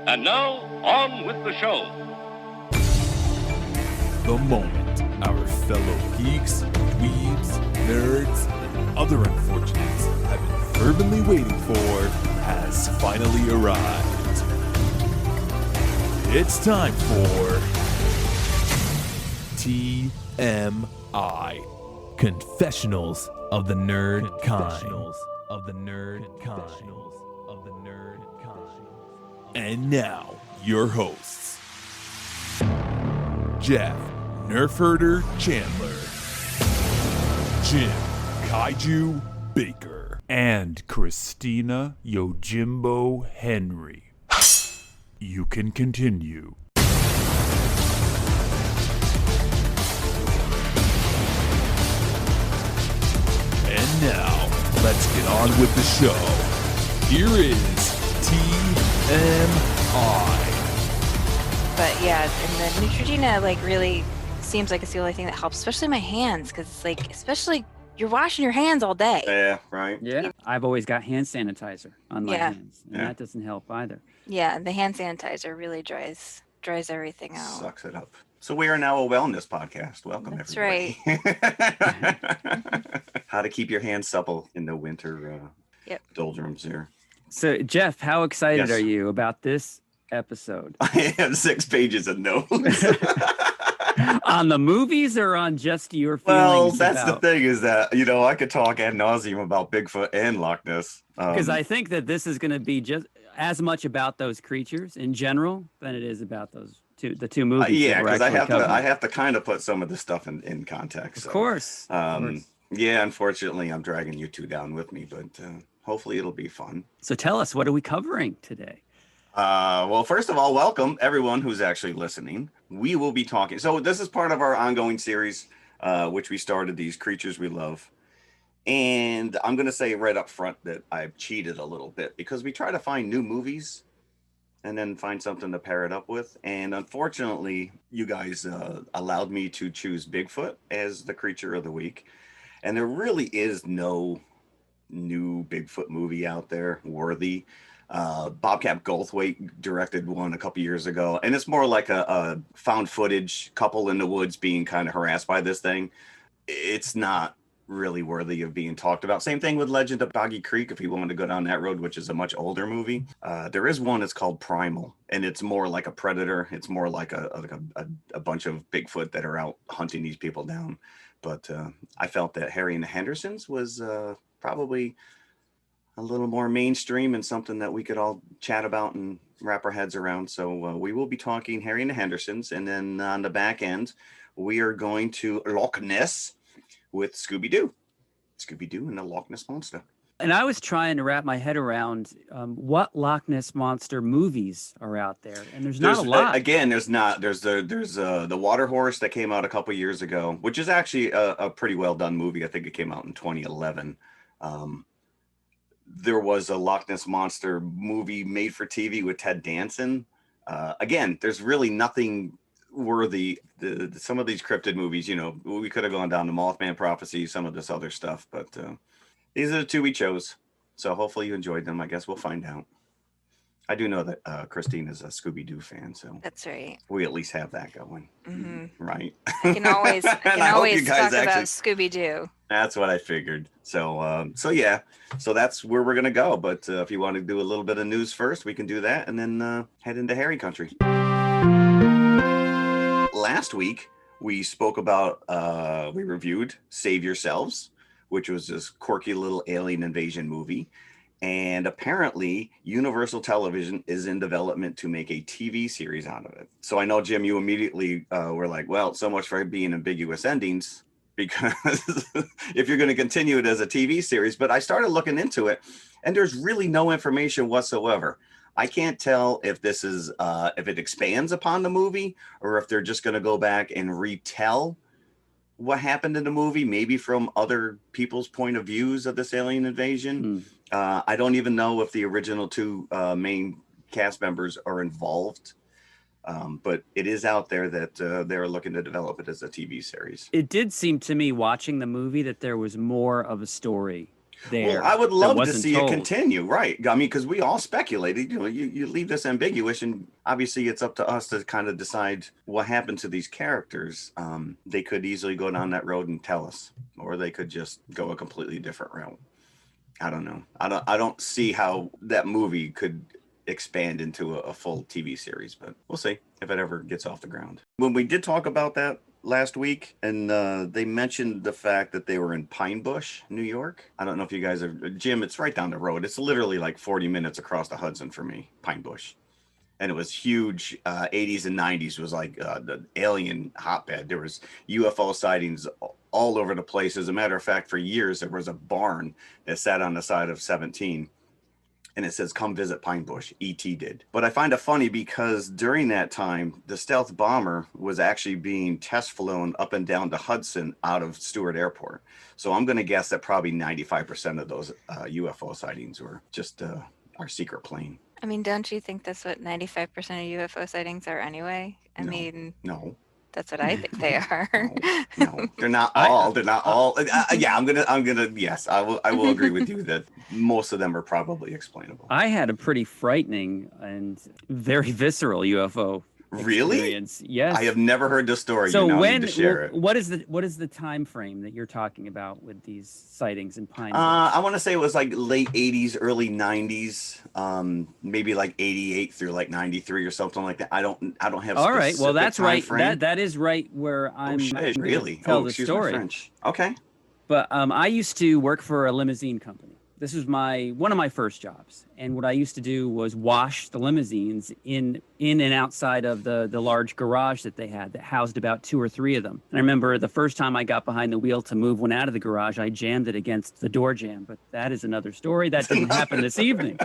And now, on with the show. The moment our fellow geeks, dweebs, nerds, and other unfortunates have been fervently waiting for has finally arrived. It's time for TMI, Confessionals of the Nerd Kind. And now, your hosts, Jeff Nerfherder Chandler, Jim Kaiju Baker, and Christina Yojimbo Henry. You can continue. And now, let's get on with the show. Here is TMI. But yeah, and the Neutrogena really seems like it's the only thing that helps, especially my hands, because it's especially you're washing your hands all day. Yeah, right. Yeah, I've always got hand sanitizer on my hands, and that doesn't help either. Yeah, the hand sanitizer really dries everything out. Sucks it up. So we are now a wellness podcast. Welcome, That's everybody. Right. How to keep your hands supple in the winter doldrums here. So, Jeff, how excited are you about this episode? I have 6 pages of notes. On the movies or on just your feelings? Well, that's the thing is that, I could talk ad nauseum about Bigfoot and Loch Ness. Because I think that this is going to be just as much about those creatures in general than it is about the two movies. Yeah, because I have to kind of put some of this stuff in context. Of course. Yeah, unfortunately, I'm dragging you two down with me, but hopefully it'll be fun. So tell us, what are we covering today? Well, first of all, welcome everyone who's actually listening. We will be talking. So this is part of our ongoing series, which we started, These Creatures We Love. And I'm going to say right up front that I've cheated a little bit because we try to find new movies and then find something to pair it up with. And unfortunately, you guys allowed me to choose Bigfoot as the creature of the week. And there really is no new Bigfoot movie out there worthy. Bobcat Goldthwait directed one a couple years ago, and it's more like a found footage couple in the woods being kind of harassed by this thing. It's not really worthy of being talked about. Same thing with Legend of Boggy Creek, if you wanted to go down that road, which is a much older movie. There is one that's called Primal, and it's more like a predator. It's more like a bunch of Bigfoot that are out hunting these people down. But I felt that Harry and the Hendersons was probably a little more mainstream and something that we could all chat about and wrap our heads around. So we will be talking Harry and the Hendersons. And then on the back end, we are going to Loch Ness with Scooby Doo. Scooby Doo and the Loch Ness Monster. And I was trying to wrap my head around what Loch Ness Monster movies are out there. And there's not a lot. Again, there's not. There's the Water Horse that came out a couple years ago, which is actually a pretty well done movie. I think it came out in 2011. There was a Loch Ness Monster movie made for TV with Ted Danson. Again, there's really nothing worthy. Some of these cryptid movies, we could have gone down to Mothman Prophecy, some of this other stuff, but these are the 2 we chose. So hopefully you enjoyed them. I guess we'll find out. I do know that Christine is a Scooby Doo fan, so that's right. We at least have that going, right? I can always talk about Scooby Doo. That's what I figured. So yeah, so that's where we're gonna go. But if you want to do a little bit of news first, we can do that, and then head into Harry country. Last week we spoke about we reviewed Save Yourselves, which was this quirky little alien invasion movie. And apparently, Universal Television is in development to make a TV series out of it. So I know, Jim, you immediately were like, well, so much for being ambiguous endings, because if you're going to continue it as a TV series. But I started looking into it, and there's really no information whatsoever. I can't tell if this is if it expands upon the movie or if they're just going to go back and retell what happened in the movie, maybe from other people's point of views of this alien invasion. I don't even know if the original 2 main cast members are involved, but it is out there that they're looking to develop it as a TV series. It did seem to me watching the movie that there was more of a story there. Well, I would that love to wasn't see told. it continue, right? I mean, because we all speculated, you leave this ambiguous, and obviously it's up to us to kind of decide what happened to these characters. They could easily go down that road and tell us, or they could just go a completely different route. I don't know. I don't see how that movie could expand into a full TV series, but we'll see if it ever gets off the ground. When we did talk about that last week, and they mentioned the fact that they were in Pine Bush, New York. I don't know if you guys are, Jim, it's right down the road. It's literally like 40 minutes across the Hudson for me, Pine Bush. And it was huge. 80s and 90s was like the alien hotbed. There was UFO sightings all over the place. As a matter of fact, for years, there was a barn that sat on the side of 17. And it says, come visit Pine Bush. E.T. did. But I find it funny because during that time, the stealth bomber was actually being test flown up and down the Hudson out of Stewart Airport. So I'm going to guess that probably 95% of those UFO sightings were just our secret plane. I mean, don't you think that's what 95% of UFO sightings are anyway? No. That's what I think they are. No, they're not all. They're not all. Yeah, I'm gonna. Yes, I will agree with you that most of them are probably explainable. I had a pretty frightening and very visceral UFO experience. Really? Yes. I have never heard this story. So you when need to share it. what is the time frame that you're talking about with these sightings in Pine Bush? I want to say it was like late 80s, early 90s, maybe like 88 through like 93 or something like that. I don't have. All right. Well, that's right. Frame. That is right where I'm. Really? Tell the excuse story. my French. Okay. But I used to work for a limousine company. This was one of my first jobs, and what I used to do was wash the limousines in and outside of the large garage that they had that housed about 2 or 3 of them. And I remember the first time I got behind the wheel to move one out of the garage, I jammed it against the door jamb. But that is another story. That didn't happen this evening.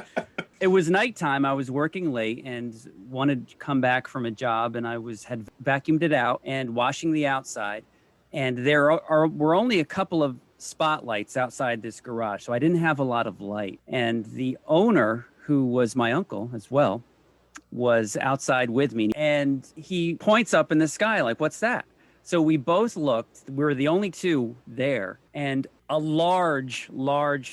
It was nighttime. I was working late and wanted to come back from a job, and I had vacuumed it out and washing the outside. And there were only a couple of spotlights outside this garage, so I didn't have a lot of light. And the owner, who was my uncle as well, was outside with me, and he points up in the sky like, what's that? So we both looked. We were the only two there, and a large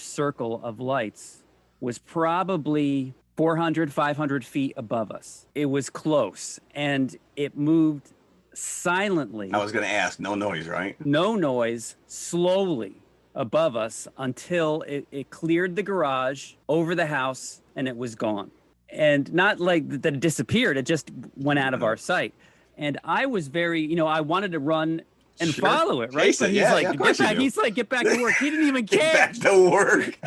circle of lights was probably 400, 500 feet above us. It was close, and it moved silently. I was going to ask, no noise, right? No noise, slowly above us until it cleared the garage, over the house, and it was gone. And not like that it disappeared, it just went out of our sight. And I was very, I wanted to run and follow it, right? But he's like, get back. He's like, get back to work. He didn't even care. Get back to work.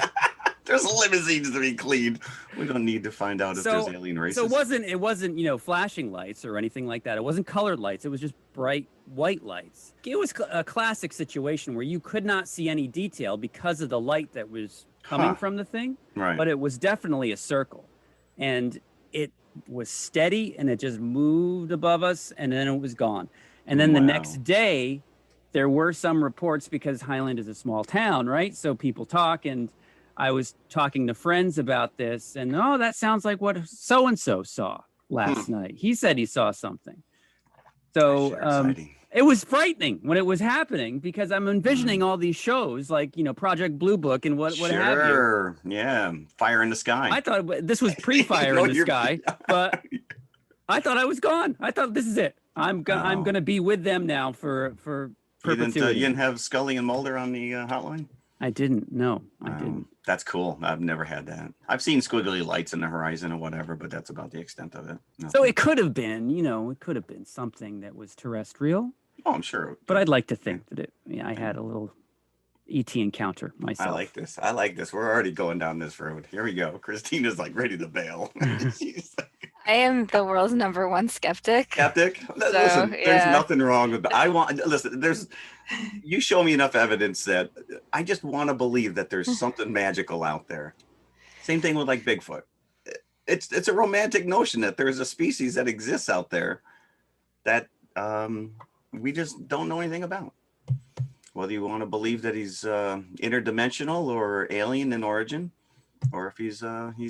There's limousines to be cleaned. We don't need to find out if there's alien races. So it wasn't, flashing lights or anything like that. It wasn't colored lights. It was just bright white lights. It was a classic situation where you could not see any detail because of the light that was coming from the thing. Right. But it was definitely a circle. And it was steady, and it just moved above us, and then it was gone. And then the next day, there were some reports, because Highland is a small town, right? So people talk, and I was talking to friends about this, and that sounds like what so-and-so saw last night. He said he saw something. So it was frightening when it was happening, because I'm envisioning all these shows like, Project Blue Book and what have you. Sure, yeah, Fire in the Sky. I thought this was pre-Fire in the Sky, but I thought I was gone. I thought this is it. I'm gonna be with them now for perpetuity. You didn't have Scully and Mulder on the hotline? I didn't. No, I didn't. That's cool. I've never had that. I've seen squiggly lights in the horizon or whatever, but that's about the extent of it. Nothing. So it could have been, it could have been something that was terrestrial. Oh, I'm sure. But I'd like to think that I had a little ET encounter myself. I like this. We're already going down this road. Here we go. Christina's like ready to bail. I am the world's #1 skeptic. Listen, there's nothing wrong with that. You show me enough evidence that I just want to believe that there's something magical out there. Same thing with like Bigfoot. It's a romantic notion that there's a species that exists out there that we just don't know anything about. Whether you want to believe that he's interdimensional or alien in origin, or if he's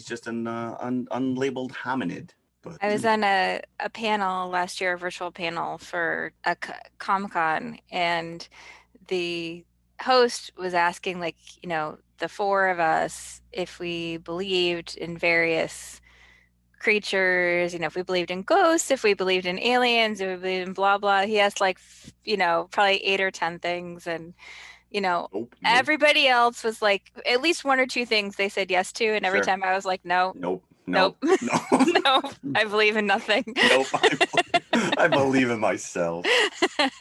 just an unlabeled hominid. But I was on a panel last year, a virtual panel for a Comic-Con, and the host was asking, like, the four of us, if we believed in various creatures, if we believed in ghosts, if we believed in aliens, if we believed in blah blah. He asked like, probably 8 or 10 things, and Nope. everybody else was like at least 1 or 2 things they said yes to, and every Sure. time I was like, no, Nope. nope, No. no, I believe in nothing. Nope. I believe in myself.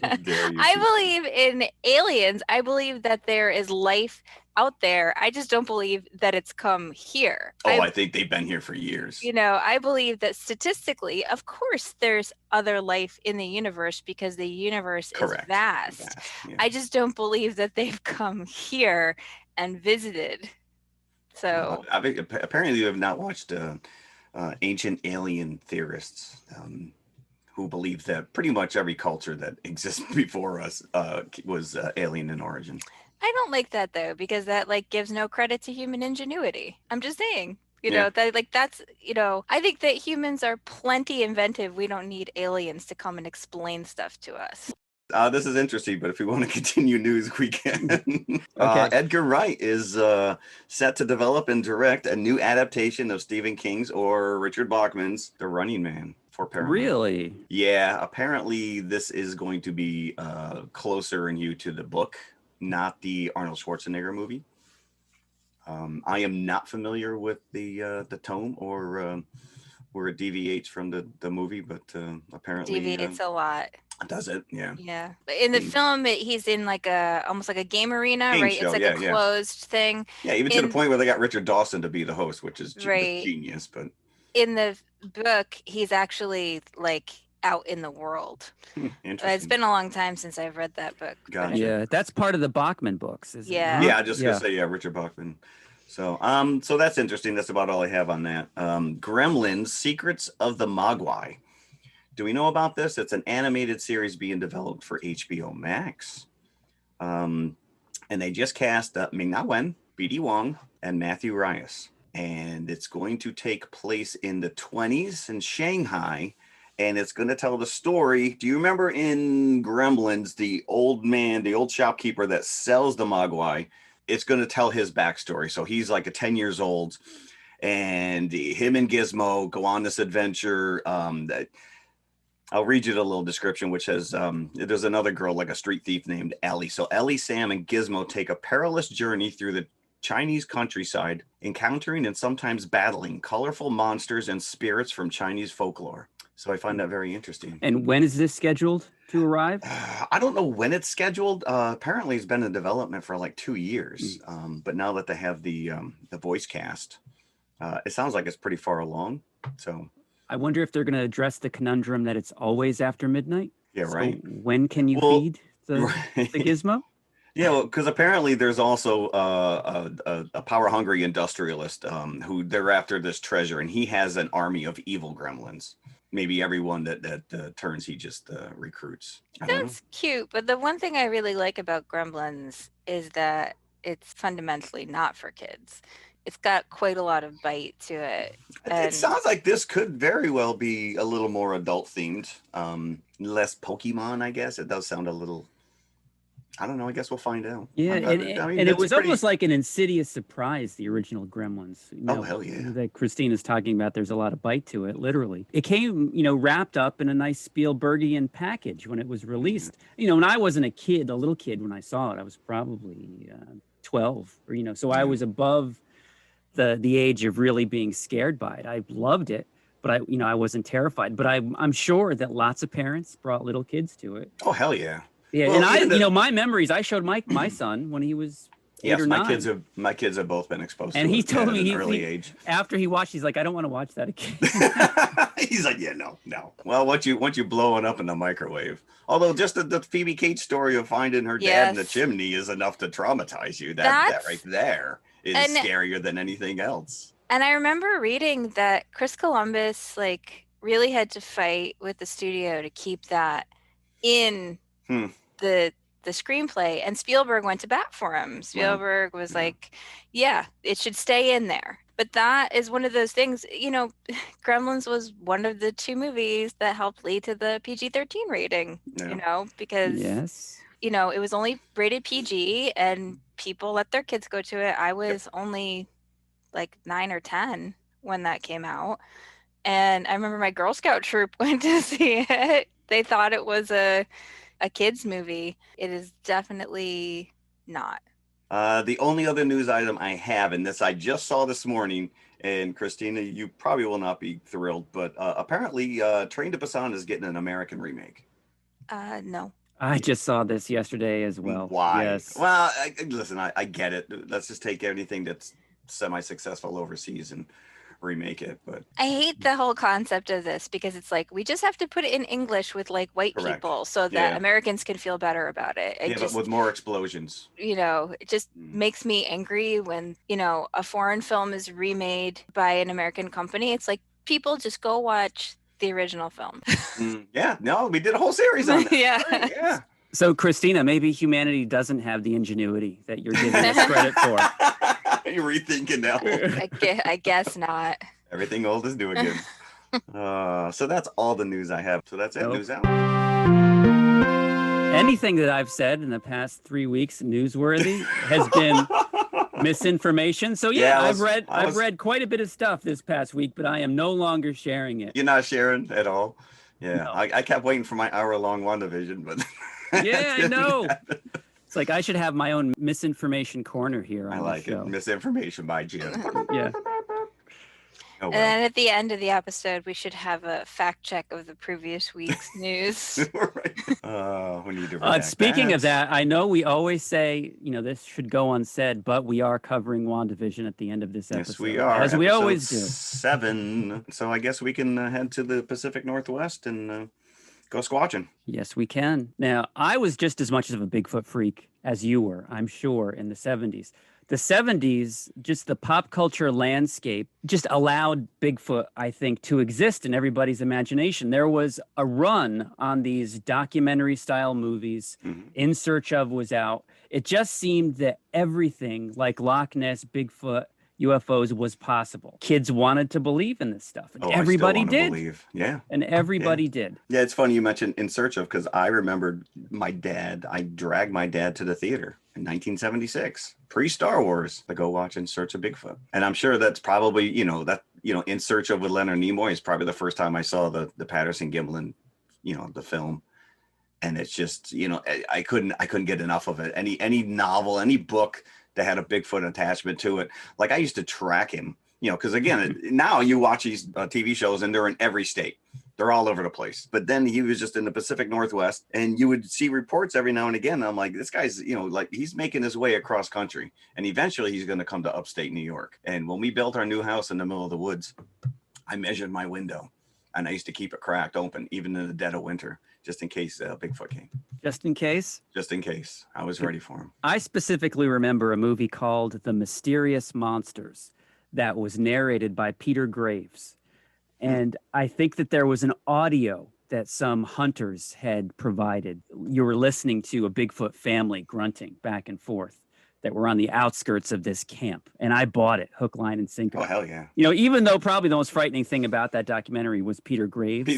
How dare you, I people. believe in aliens. I believe that there is life out there. I just don't believe that it's come here. Oh, I think they've been here for years. I believe that statistically, of course, there's other life in the universe because the universe Correct. is vast. Yeah. I just don't believe that they've come here and visited. So apparently you have not watched Ancient Alien Theorists, who believe that pretty much every culture that exists before us was alien in origin. I don't like that though, because that like gives no credit to human ingenuity. I'm just saying, Yeah. that like that's, I think that humans are plenty inventive. We don't need aliens to come and explain stuff to us. This is interesting, but if we want to continue news, we can. Okay. Edgar Wright is set to develop and direct a new adaptation of Stephen King's or Richard Bachman's The Running Man for Paramount. Really? Yeah, apparently this is going to be closer in hue to the book, not the Arnold Schwarzenegger movie. I am not familiar with the tome or where it deviates from the movie, but apparently Deviates a lot. does it? Yeah. Yeah, but in the film, he's in like almost like a game arena, Game right? show, It's like a closed thing. Yeah, even to the point where they got Richard Dawson to be the host, which is Right. genius. But In the book, he's actually like out in the world. interesting. It's been a long time since I've read that book. but Gotcha. Yeah, that's part of the Bachman books, isn't Yeah. it? Yeah, I just gonna say Richard Bachman. So so that's interesting. That's about all I have on that. Gremlins: Secrets of the Mogwai. Do we know about this? It's an animated series being developed for HBO Max. And they just cast Ming-Na Wen, B.D. Wong, and Matthew Reyes. And it's going to take place in the 20s in Shanghai. And it's going to tell the story. Do you remember in Gremlins, the old man, the old shopkeeper that sells the Mogwai? It's going to tell his backstory. So he's like 10 years old. And him and Gizmo go on this adventure that... I'll read you the little description, which says there's another girl, like a street thief named Ellie. So Ellie, Sam, and Gizmo take a perilous journey through the Chinese countryside, encountering and sometimes battling colorful monsters and spirits from Chinese folklore. So I find that very interesting. And when is this scheduled to arrive? I don't know when it's scheduled. Apparently, it's been in development for like 2 years. But now that they have the voice cast, it sounds like it's pretty far along. So I wonder if they're going to address the conundrum that it's always after midnight. Yeah, right. So when can you feed the Gizmo? Yeah, well, because apparently there's also a power-hungry industrialist who they're after this treasure, and he has an army of evil gremlins. Maybe everyone that turns, he just recruits. Sounds cute, but the one thing I really like about Gremlins is that it's fundamentally not for kids. It's got quite a lot of bite to it. It sounds like this could very well be a little more adult themed, less Pokemon, I guess. It does sound a little, I don't know. I guess we'll find out. Yeah, and it was almost like an insidious surprise, the original Gremlins. Oh, hell yeah. That Christina's talking about, there's a lot of bite to it, literally. It came, wrapped up in a nice Spielbergian package when it was released. When I wasn't a little kid when I saw it, I was probably 12, or, so I was above the age of really being scared by it. I loved it, but I wasn't terrified. But I'm sure that lots of parents brought little kids to it. Oh, hell yeah. Yeah, well, and my memories, I showed my son when he was 8 or 9. My kids have both been exposed to it. And he told me at an early age. After he watched, he's like, I don't want to watch that again. He's like, yeah, no. Well, once you blow it up in the microwave. Although just the Phoebe Cates story of finding her dad in the chimney is enough to traumatize you. That right there is scarier than anything else. And I remember reading that Chris Columbus really had to fight with the studio to keep that in the screenplay, and Spielberg went to bat for him. Spielberg was like, yeah, it should stay in there. But that is one of those things, Gremlins was one of the 2 movies that helped lead to the PG-13 rating, because it was only rated PG and people let their kids go to it. I was only like 9 or 10 when that came out. And I remember my Girl Scout troop went to see it. They thought it was a kid's movie. It is definitely not. The only other news item I have, and this I just saw this morning, and Christina, you probably will not be thrilled, but apparently Train to Busan is getting an American remake. No. I just saw this yesterday as well. Why? Yes. Well, listen, I get it. Let's just take anything that's semi-successful overseas and remake it. But I hate the whole concept of this because it's like we just have to put it in English with like white Correct. people so that Americans can feel better about it. but with more explosions. It just makes me angry when, a foreign film is remade by an American company. It's like, people just go watch the original film. We did a whole series on that. Yeah. So, Christina, maybe humanity doesn't have the ingenuity that you're giving us credit for. You're rethinking now. I guess not. Everything old is new again. So that's all the news I have. So that's it. Nope. News out. Anything that I've said in the past 3 weeks newsworthy has been misinformation. So I've read quite a bit of stuff this past week, but I am no longer sharing it. You're not sharing at all. Yeah, No. I kept waiting for my hour-long WandaVision, but Yeah, I know. It's like I should have my own misinformation corner here on I like the show. it. Misinformation by Jim. Yeah. Oh, And then at the end of the episode, we should have a fact check of the previous week's news. Right. We need to Speaking of that, I know we always say, this should go unsaid, but we are covering WandaVision at the end of this episode. Yes, we are. As we Episode always do. 7. So I guess we can head to the Pacific Northwest and go squatching. Yes, we can. Now, I was just as much of a Bigfoot freak as you were, I'm sure, in the 70s. The 70s, just the pop culture landscape just allowed Bigfoot, I think, to exist in everybody's imagination. There was a run on these documentary style movies. In Search Of was out. It just seemed that everything like Loch Ness, Bigfoot, UFOs was possible. Kids wanted to believe in this stuff. And everybody did. Believe. Yeah. And everybody did. Yeah, it's funny you mentioned In Search Of, because I remembered I dragged my dad to the theater in 1976, pre-Star Wars, to go watch In Search of Bigfoot. And I'm sure that's probably, In Search Of with Leonard Nimoy is probably the first time I saw the Patterson Gimlin, the film. And it's just, I couldn't get enough of it. Any novel, any book that had a Bigfoot attachment to it. Like I used to track him, because again, now you watch these TV shows and they're in every state. They're all over the place. But then he was just in the Pacific Northwest and you would see reports every now and again. And I'm like, this guy's, he's making his way across country and eventually he's going to come to upstate New York. And when we built our new house in the middle of the woods, I measured my window and I used to keep it cracked open, even in the dead of winter, just in case Bigfoot came. Just in case? Just in case. I was ready for him. I specifically remember a movie called The Mysterious Monsters that was narrated by Peter Graves. And I think that there was an audio that some hunters had provided. You were listening to a Bigfoot family grunting back and forth that were on the outskirts of this camp. And I bought it, hook, line, and sinker. Oh, hell yeah. Even though probably the most frightening thing about that documentary was Peter Graves.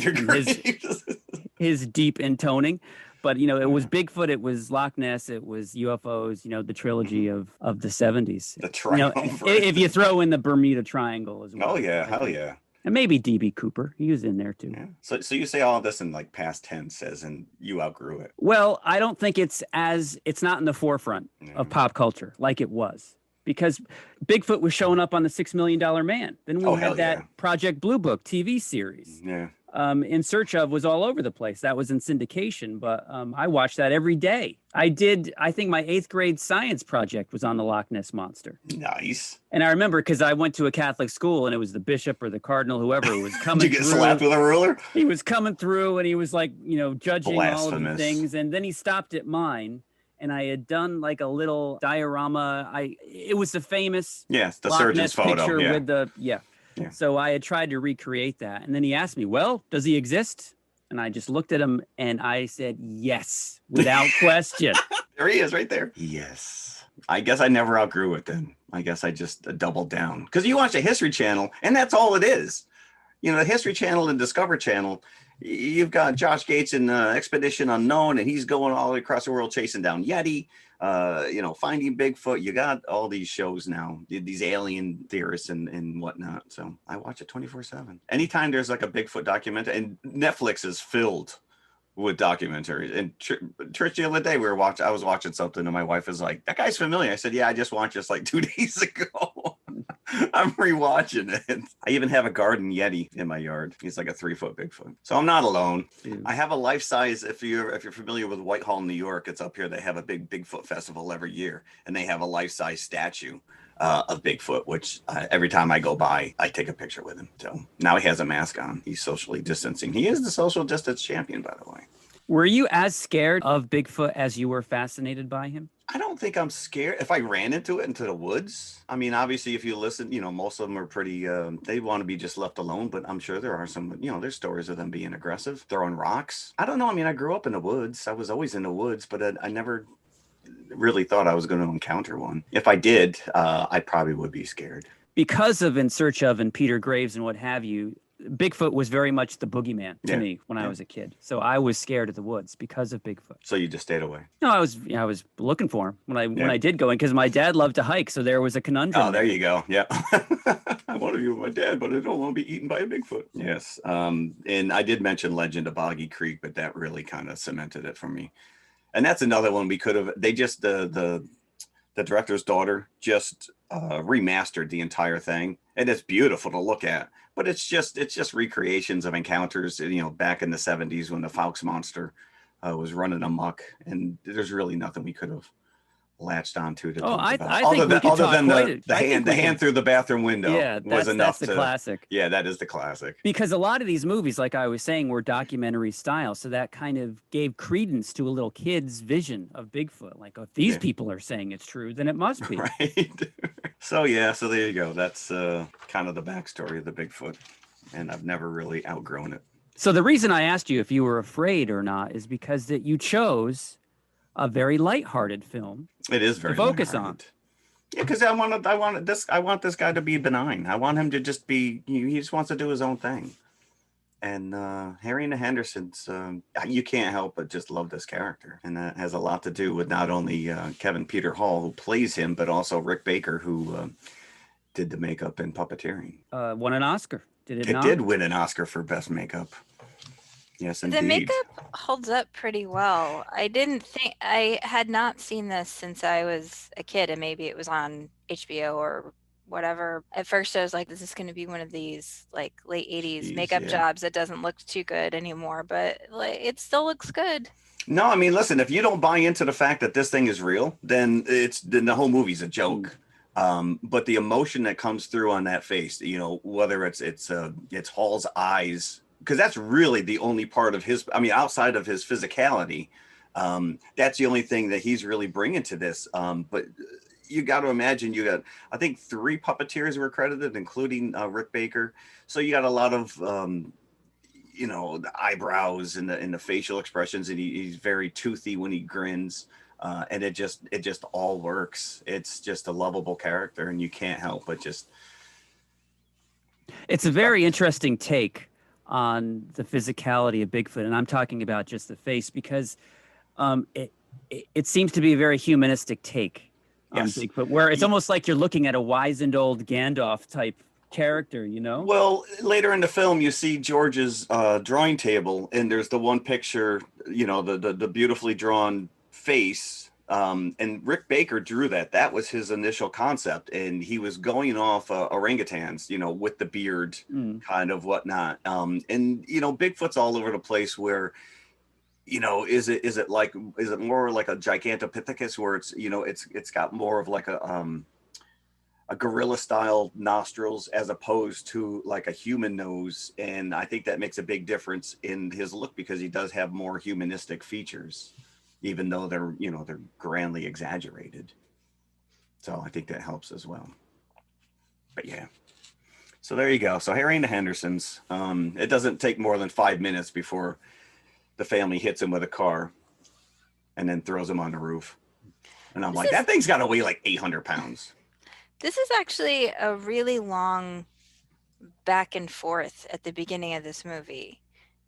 His deep intoning. But, it was Bigfoot, it was Loch Ness, it was UFOs, the trilogy of the 70s. The triumvirate. If you throw in the Bermuda Triangle as well. Oh, yeah. Hell yeah. And maybe D.B. Cooper. He was in there, too. Yeah. So you say all this in like past tense as in you outgrew it. Well, I don't think it's not in the forefront of pop culture like it was. Because Bigfoot was showing up on the $6 Million Man. Then we had that Project Blue Book TV series. Yeah. In Search Of was all over the place. That was in syndication, but I watched that every day. I think my 8th grade science project was on the Loch Ness Monster. Nice. And I remember because I went to a Catholic school and it was the bishop or the cardinal, whoever was coming Did you get slapped with a ruler? He was coming through and he was like, judging all of the Blasphemous. things. And then he stopped at mine. And I had done like a little diorama. It was the famous the Loch surgeon's Ness photo. picture Yeah. with the Yeah. So I had tried to recreate that. And then he asked me, well, does he exist? And I just looked at him and I said, yes, without question. There he is right there. Yes. I guess I never outgrew it then. I guess I just doubled down. Because you watch the History Channel and that's all it is. The History Channel and Discover Channel, You've got Josh Gates in Expedition Unknown, and he's going all the way across the world chasing down Yeti. Finding Bigfoot. You got all these shows now, these alien theorists and whatnot. So I watch it 24/7. Anytime there's like a Bigfoot documentary, and Netflix is filled with documentaries. And Trish, the other day I was watching something, and my wife was like, "That guy's familiar." I said, "Yeah, I just watched this like 2 days ago." I'm rewatching it. I even have a garden Yeti in my yard. He's like a 3-foot Bigfoot. So I'm not alone. I have a life size. If you're familiar with Whitehall, New York, it's up here. They have a big Bigfoot festival every year, and they have a life size statue of Bigfoot, which every time I go by, I take a picture with him. So now he has a mask on. He's socially distancing. He is the social distance champion, by the way. Were you as scared of Bigfoot as you were fascinated by him? I don't think I'm scared. If I ran into the woods, I mean, obviously, if you listen, most of them are pretty, they want to be just left alone, but I'm sure there are some, there's stories of them being aggressive, throwing rocks. I don't know. I mean, I grew up in the woods. I was always in the woods, but I never really thought I was going to encounter one. If I did, I probably would be scared. Because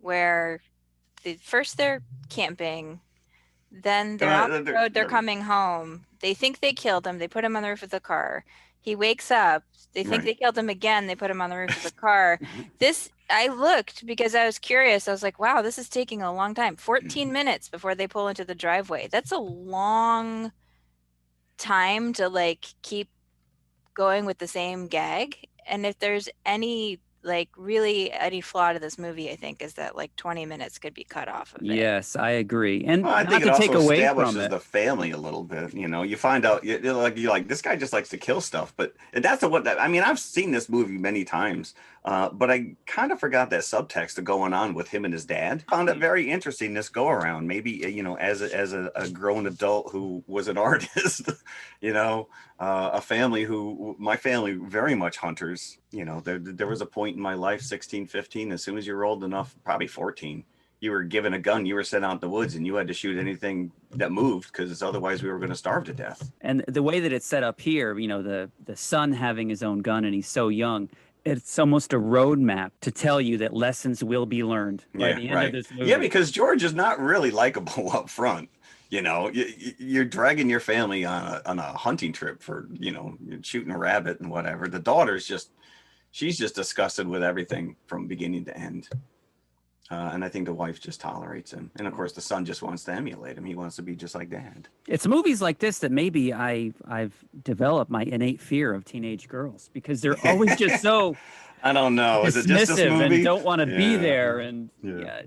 where first they're camping, then they're on the road, they're coming home. They think they killed him. They put him on the roof of the car. He wakes up. They think they killed him again. They put him on the roof of the car. I looked because I was curious. I was like, wow, this is taking a long time. 14 minutes before they pull into the driveway. That's a long time to like keep going with the same gag. And if there's any really any flaw to this movie, I think, is that 20 minutes could be cut off of it. Yes, I agree. And I think not to take away establishes from it. the family a little bit. You find out you're like this guy just likes to kill stuff. But that's I've seen this movie many times, but I kind of forgot that subtext going on with him and his dad. Found it very interesting this go around. Maybe as a grown adult who was an artist, a family my family very much hunters. There was a point in my life, 16, 15, as soon as you were old enough, probably 14, you were given a gun, you were sent out in the woods, and you had to shoot anything that moved because otherwise we were going to starve to death. And the way that it's set up here, the son having his own gun and he's so young, it's almost a roadmap to tell you that lessons will be learned by the end of this movie. Yeah, because George is not really likable up front. You're dragging your family on a hunting trip for, shooting a rabbit and whatever. The daughter's she's just disgusted with everything from beginning to end. And I think the wife just tolerates him. And of course, the son just wants to emulate him. He wants to be just like dad. It's movies like this that maybe I've developed my innate fear of teenage girls because they're always just so I don't know. Is it just this movie? And don't want to be there. And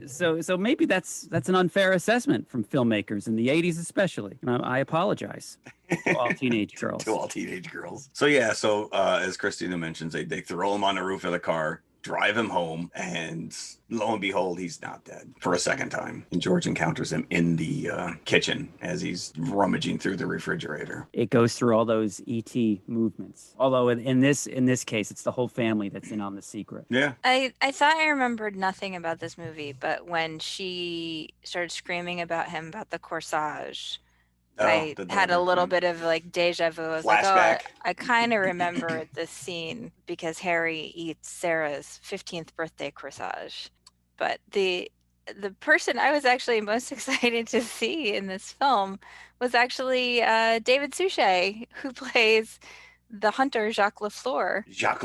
so maybe that's an unfair assessment from filmmakers in the 80s, especially. And I apologize to all teenage girls. To all teenage girls. So as Christina mentions, they throw him on the roof of the car, drive him home, and lo and behold, he's not dead for a second time. And George encounters him in the kitchen as he's rummaging through the refrigerator. It goes through all those E.T. movements. Although in this case, it's the whole family that's in on the secret. Yeah. I thought I remembered nothing about this movie, but when she started screaming about him about the corsage, I had a little bit of deja vu. I was flashback. I kind of remember this scene because Harry eats Sarah's 15th birthday corsage. But the person I was actually most excited to see in this film was actually David Suchet, who plays the hunter Jacques Lafleur. Jacques.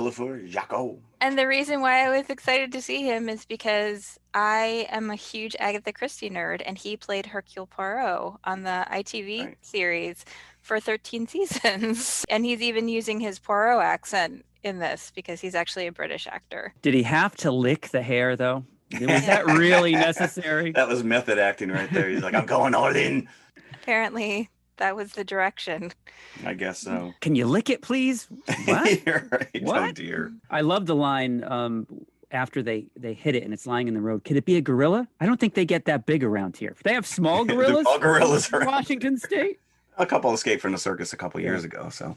And the reason why I was excited to see him is because I am a huge Agatha Christie nerd, and he played Hercule Poirot on the ITV series for 13 seasons. And he's even using his Poirot accent in this because he's actually a British actor. Did he have to lick the hair, though? Was that really necessary? That was method acting right there. He's like, I'm going all in. Apparently, that was the direction. I guess so. Can you lick it, please? What? You're right. What? Oh, dear. I love the line after they hit it and it's lying in the road. Could it be a gorilla? I don't think they get that big around here. They have small gorillas. All gorillas in Washington State. A couple escaped from the circus a couple years ago, so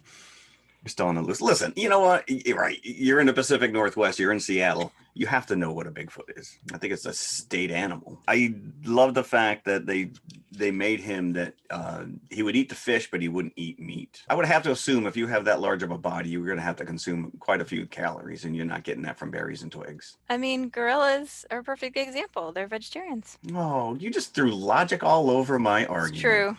you're still on the loose. Listen, you know what? You're right. You're in the Pacific Northwest. You're in Seattle. You have to know what a Bigfoot is. I think it's a state animal. I love the fact that they made him that he would eat the fish, but he wouldn't eat meat. I would have to assume if you have that large of a body, you're going to have to consume quite a few calories, and you're not getting that from berries and twigs. I mean, gorillas are a perfect example. They're vegetarians. Oh, you just threw logic all over my argument. It's true.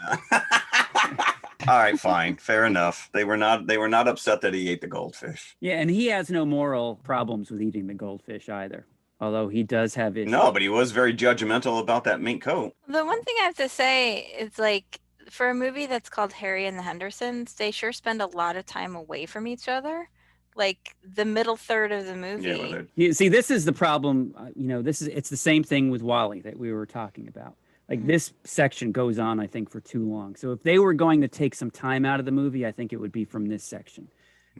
All right, fine. Fair enough. They were not upset that he ate the goldfish. Yeah, and he has no moral problems with eating the goldfish either. Although he does have issues. No, but he was very judgmental about that mink coat. The one thing I have to say is for a movie that's called Harry and the Hendersons, they sure spend a lot of time away from each other. The middle third of the movie. Yeah, see, this is the problem. It's the same thing with Wall-E that we were talking about. This section goes on, I think, for too long. So if they were going to take some time out of the movie, I think it would be from this section.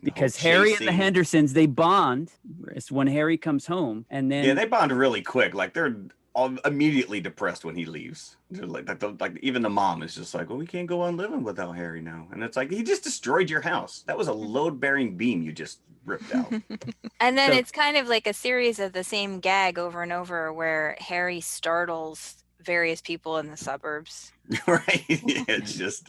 Because Harry and the Hendersons, they bond. It's when Harry comes home, and then... Yeah, they bond really quick. They're all immediately depressed when he leaves. Even the mom is just like, well, we can't go on living without Harry now. And it's like, he just destroyed your house. That was a load-bearing beam you just ripped out. And then it's kind of like a series of the same gag over and over where Harry startles various people in the suburbs. Right? Yeah, it's just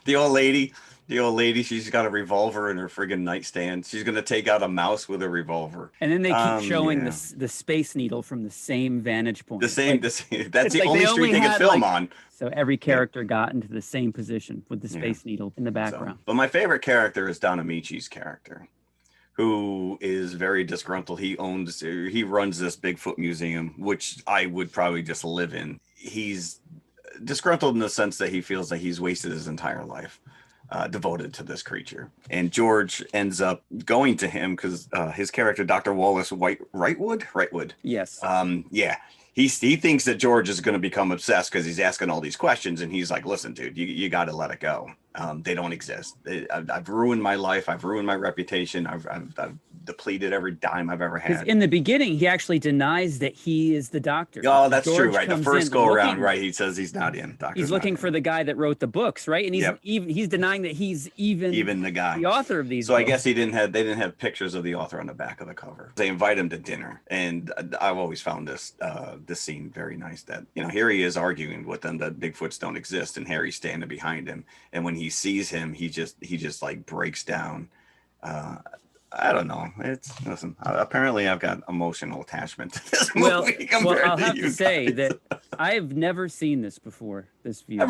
the old lady The old lady, she's got a revolver in her friggin' nightstand. She's gonna take out a mouse with a revolver. And then they keep showing the Space Needle from the same vantage point. The same. That's the like only street they can film on. So every character got into the same position with the Space Needle in the background. But my favorite character is Don Amici's character, who is very disgruntled. He runs this Bigfoot museum, which I would probably just live in. He's disgruntled in the sense that he feels that he's wasted his entire life devoted to this creature. And George ends up going to him because his character, Dr. Wallace Wrightwood. Yes. He thinks that George is going to become obsessed because he's asking all these questions, and he's like, listen, dude, you got to let it go. They don't exist. I've ruined my life. I've ruined my reputation. I've depleted every dime I've ever had. In the beginning, he actually denies that he is the doctor. Oh, that's George true, right? The first go around, right? He says he's not in. He's looking for the guy that wrote the books, right? And he's denying that he's even the guy, the author of these. So books. I guess they didn't have pictures of the author on the back of the cover. They invite him to dinner, and I've always found this scene very nice. That here he is arguing with them that Bigfoots don't exist, and Harry's standing behind him, and when he sees him, he just like breaks down. I don't know. Listen. Apparently, I've got emotional attachment to this movie. Well, I'll have to say that I've never seen this before. This view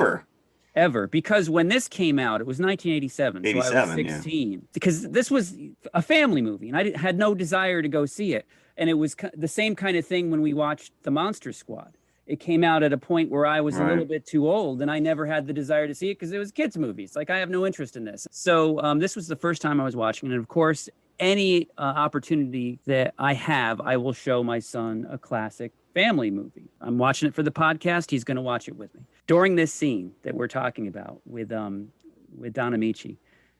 ever, because when this came out, it was 1987. So I was 16. Yeah. Because this was a family movie, and I had no desire to go see it. And it was the same kind of thing when we watched The Monster Squad. It came out at a point where I was a little bit too old, and I never had the desire to see it because it was kids' movies. Like, I have no interest in this. So this was the first time I was watching it. And of course, any opportunity that I have, I will show my son a classic family movie. I'm watching it for the podcast. He's going to watch it with me. During this scene that we're talking about with Don Amici,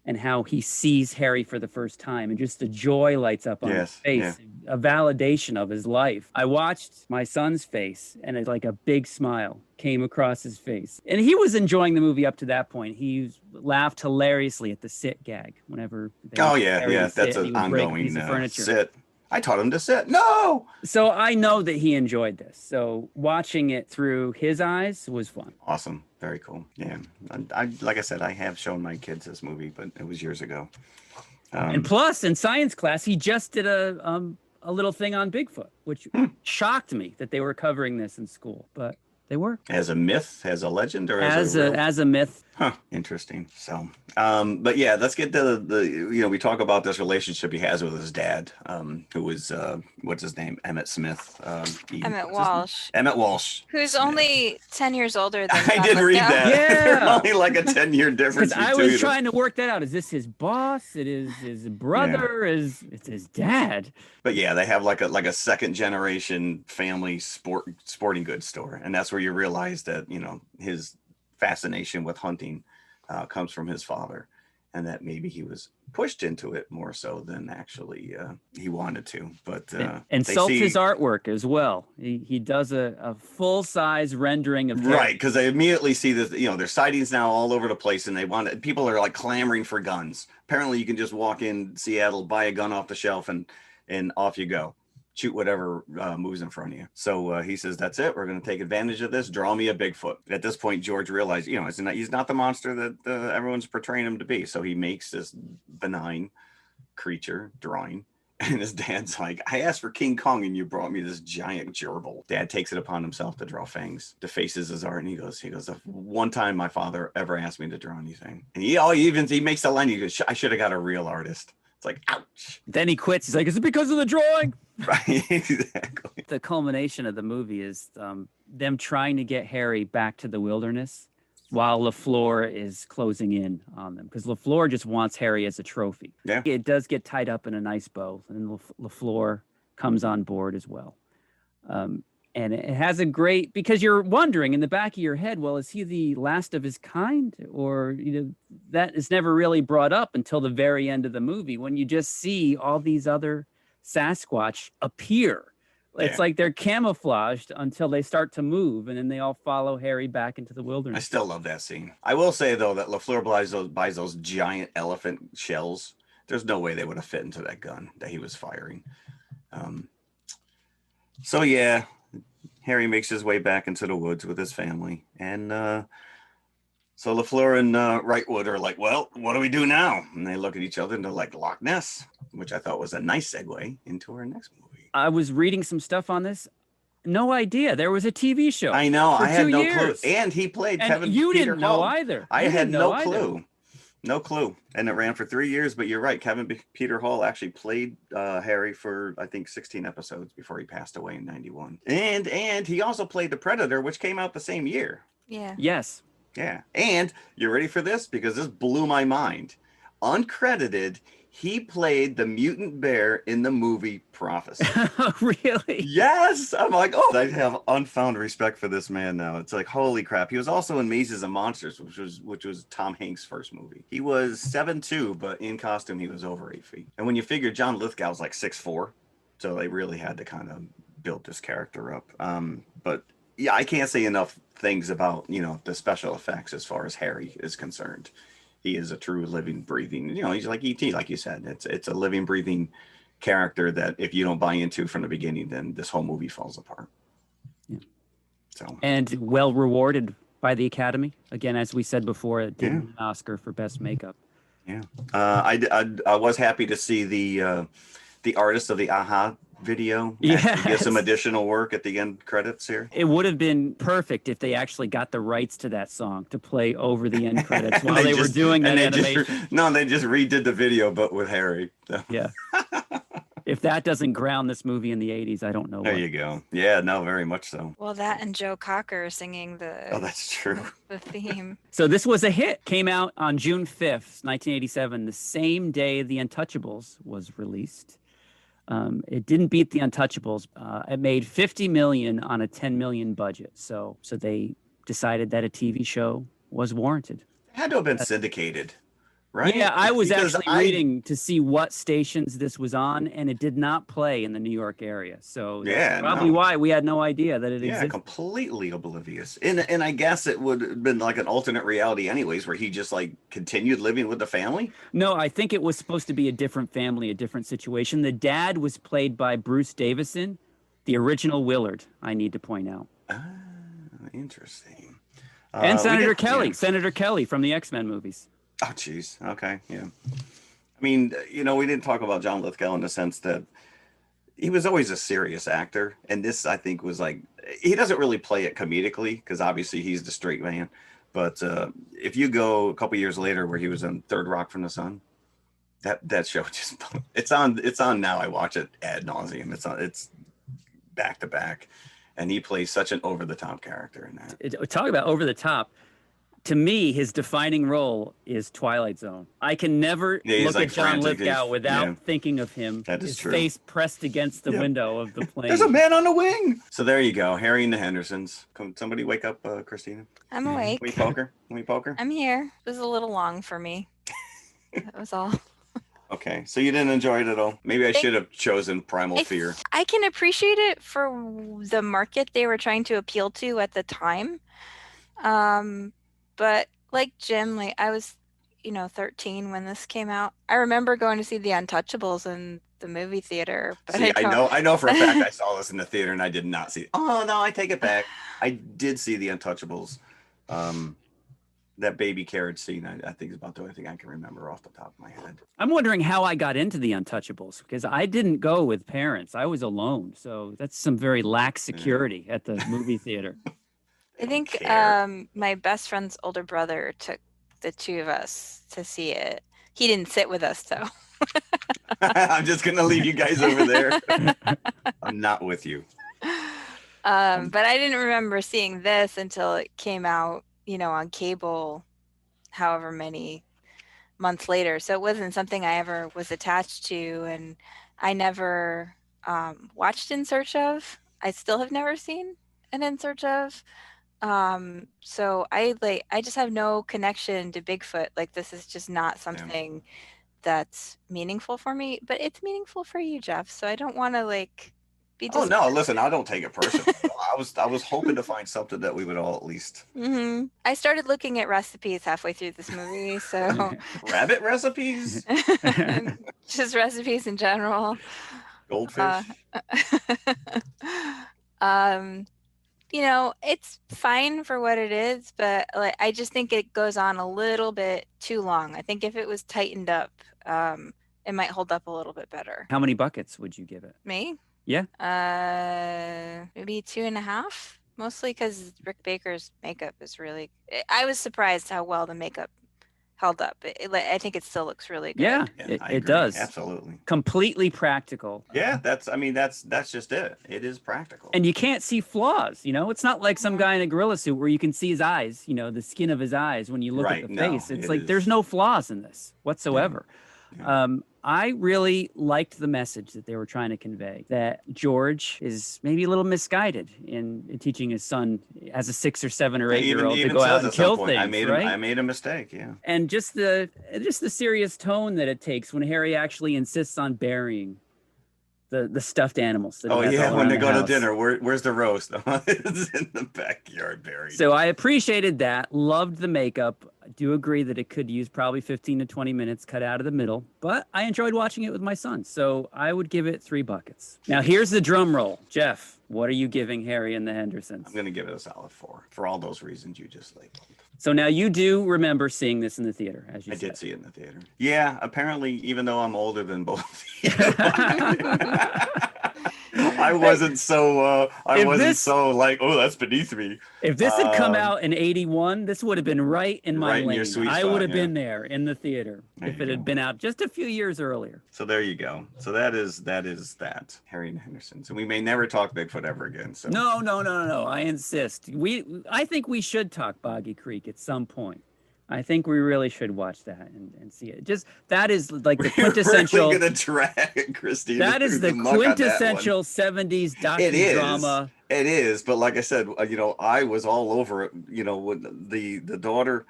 and how he sees Harry for the first time, and just the joy lights up on his face, a validation of his life. I watched my son's face, and it's like a big smile came across his face. And he was enjoying the movie up to that point. He laughed hilariously at the sit gag whenever that's an ongoing sit. I taught him to sit. No! So I know that he enjoyed this. So watching it through his eyes was fun. Awesome. Very cool. Yeah. I like I said, I have shown my kids this movie, but it was years ago. And plus, in science class, he just did a little thing on Bigfoot, which shocked me that they were covering this in school, but they were. As a myth, as a legend, or as a myth. Huh. Interesting. So, but yeah, let's get to we talk about this relationship he has with his dad, who was, what's his name? Emmett Smith. Emmett Walsh. Emmett Walsh. Who's Smith. Only 10 years older than I did read that. Yeah. Only like a 10-year difference. I was trying to work that out. Is this his boss? It is his brother? Yeah. It's his dad? But yeah, they have like a second generation family sporting goods store. And that's where you realize that, his fascination with hunting comes from his father, and that maybe he was pushed into it more so than actually he wanted to. But insults his artwork as well. He does a full-size rendering of right, because they immediately see this. There's sightings now all over the place, and people are like clamoring for guns. Apparently, you can just walk in Seattle, buy a gun off the shelf, and off you go. Shoot whatever moves in front of you. So he says, that's it. We're going to take advantage of this. Draw me a Bigfoot. At this point, George realized, he's not the monster that everyone's portraying him to be. So he makes this benign creature drawing. And his dad's like, I asked for King Kong and you brought me this giant gerbil. Dad takes it upon himself to draw fangs, defaces his art. And he goes, the one time my father ever asked me to draw anything. And he makes the line, he goes, I should have got a real artist. It's like, ouch. Then he quits. He's like, is it because of the drawing? Right, exactly. The culmination of the movie is them trying to get Harry back to the wilderness while LaFleur is closing in on them. Because LaFleur just wants Harry as a trophy. Yeah. It does get tied up in a nice bow. And LaFleur comes on board as well. And it has a great, because you're wondering in the back of your head, well, is he the last of his kind? Or, that is never really brought up until the very end of the movie when you just see all these other Sasquatch appear. It's like they're camouflaged until they start to move, and then they all follow Harry back into the wilderness. I still love that scene. I will say, though, that LaFleur buys those giant elephant shells. There's no way they would have fit into that gun that he was firing. So, yeah. Harry makes his way back into the woods with his family, and So LaFleur and Wrightwood are like, well, what do we do now? And they look at each other and they're like, Loch Ness, which I thought was a nice segue into our next movie. I was reading some stuff on this. No idea. There was a TV show. I know. For I had 2 no years. clue. And he played And Kevin you Peter didn't know Hall. either. I You had didn't know no either. clue. No clue. And it ran for 3 years, but you're right. Peter Hall actually played Harry for, I think, 16 episodes before he passed away in 91. And he also played the Predator, which came out the same year. Yeah. Yes. Yeah. And you're ready for this? Because this blew my mind. Uncredited, he played the mutant bear in the movie Prophecy. Really? Yes. I'm like, oh, I have unfound respect for this man now. It's like, holy crap. He was also in Mazes and Monsters, which was Tom Hanks' first movie. He was 7'2", but in costume, he was over 8 feet. And when you figure John Lithgow's like 6'4", so they really had to kind of build this character up. But yeah, I can't say enough things about, the special effects as far as Harry is concerned. He is a true living, breathing, he's like E.T., like you said. It's a living, breathing character that if you don't buy into from the beginning, then this whole movie falls apart. Yeah. So and well rewarded by the Academy. Again, as we said before, it did an Oscar for best makeup. Yeah. I was happy to see the artist of the Aha video get some additional work at the end credits here. It would have been perfect if they actually got the rights to that song to play over the end credits while they were doing that animation. They just redid the video, but with Harry. So. Yeah. If that doesn't ground this movie in the 80s, I don't know. There you go. Yeah, no, very much so. Well, that and Joe Cocker singing that's true. the theme. So this was a hit. Came out on June 5th, 1987, the same day The Untouchables was released. It didn't beat The Untouchables. It made $50 million on a $10 million budget. So they decided that a TV show was warranted. It had to have been syndicated, right? Yeah, I was reading to see what stations this was on, and it did not play in the New York area. So that's probably why we had no idea that it existed. Yeah, completely oblivious. And I guess it would have been like an alternate reality anyways, where he just like continued living with the family? No, I think it was supposed to be a different family, a different situation. The dad was played by Bruce Davison, the original Willard, I need to point out. Ah, interesting. And Senator Kelly from the X-Men movies. Oh, geez. Okay. Yeah. I mean, we didn't talk about John Lithgow in the sense that he was always a serious actor. And this, I think, was like, he doesn't really play it comedically because obviously he's the straight man. But if you go a couple years later where he was on Third Rock from the Sun, that show just, it's on now. I watch it ad nauseum. It's back to back. And he plays such an over the top character in that. Talk about over the top. To me, his defining role is Twilight Zone. I can never look at John Lithgow without thinking of him. That is his true. Face pressed against the window of the plane. There's a man on the wing. So there you go. Harry and the Hendersons. Can somebody wake up Christina? I'm awake. Can we poker? I'm here. It was a little long for me. That was all. Okay, so you didn't enjoy it at all? Maybe I should have chosen Primal Fear. I can appreciate it for the market they were trying to appeal to at the time. But like Jim, I was, 13 when this came out. I remember going to see The Untouchables in the movie theater. But see, I know for a fact I saw this in the theater and I did not see it. Oh, no, I take it back. I did see The Untouchables. That baby carriage scene, I think, is about the only thing I can remember off the top of my head. I'm wondering how I got into The Untouchables because I didn't go with parents. I was alone. So that's some very lax security at the movie theater. I think my best friend's older brother took the two of us to see it. He didn't sit with us, though. I'm just going to leave you guys over there. I'm not with you. But I didn't remember seeing this until it came out, on cable, however many months later. So it wasn't something I ever was attached to, and I never watched In Search Of. I still have never seen an In Search Of. So I just have no connection to Bigfoot. This is just not something that's meaningful for me, but it's meaningful for you, Jeff. So I don't want to be. Oh no! Listen, I don't take it personally. I was hoping to find something that we would all at least. Mm-hmm. I started looking at recipes halfway through this movie, so rabbit recipes, just recipes in general. Goldfish. you know, it's fine for what it is, but like, I just think it goes on a little bit too long. I think if it was tightened up, it might hold up a little bit better. How many buckets would you give it? Me? Yeah. Maybe 2.5. Mostly because Rick Baker's makeup is really. I was surprised how well the makeup held up. I think it still looks really good. Yeah, I it agree. does. Absolutely. Completely practical. Yeah, that's just it. It is practical. And you can't see flaws, you know? It's not like some guy in a gorilla suit where you can see his eyes, you know, the skin of his eyes when you look at the face. It's like there's no flaws in this whatsoever. Yeah. I really liked the message that they were trying to convey, that George is maybe a little misguided in teaching his son as a 6 or 7 or 8-year-old to go out and kill things. I made a mistake, yeah. And just the serious tone that it takes when Harry actually insists on burying the stuffed animals. Oh yeah, when they go to dinner, where's the roast? It's in the backyard buried. So I appreciated that. Loved the makeup. I do agree that it could use probably 15 to 20 minutes cut out of the middle, but I enjoyed watching it with my son. So I would give it 3 buckets. Now here's the drum roll. Jeff, what are you giving Harry and the Hendersons? I'm going to give it a solid 4 for all those reasons you just labeled. So now you do remember seeing this in the theater, as you said. I did see it in the theater. Yeah, apparently, even though I'm older than both of you, I wasn't so like, oh, that's beneath me. If this had come out in 81, this would have been right in my lane. I would have been there in the theater if it had been out just a few years earlier. So there you go. So that is Harry and Hendersons. And we may never talk Bigfoot ever again. So No. I insist. I think we should talk Boggy Creek at some point. I think we really should watch that and see it. Just that is like the quintessential. We're gonna drag Christine. That is the quintessential 70s docudrama. It is, but like I said, you know, I was all over it. You know, with the daughter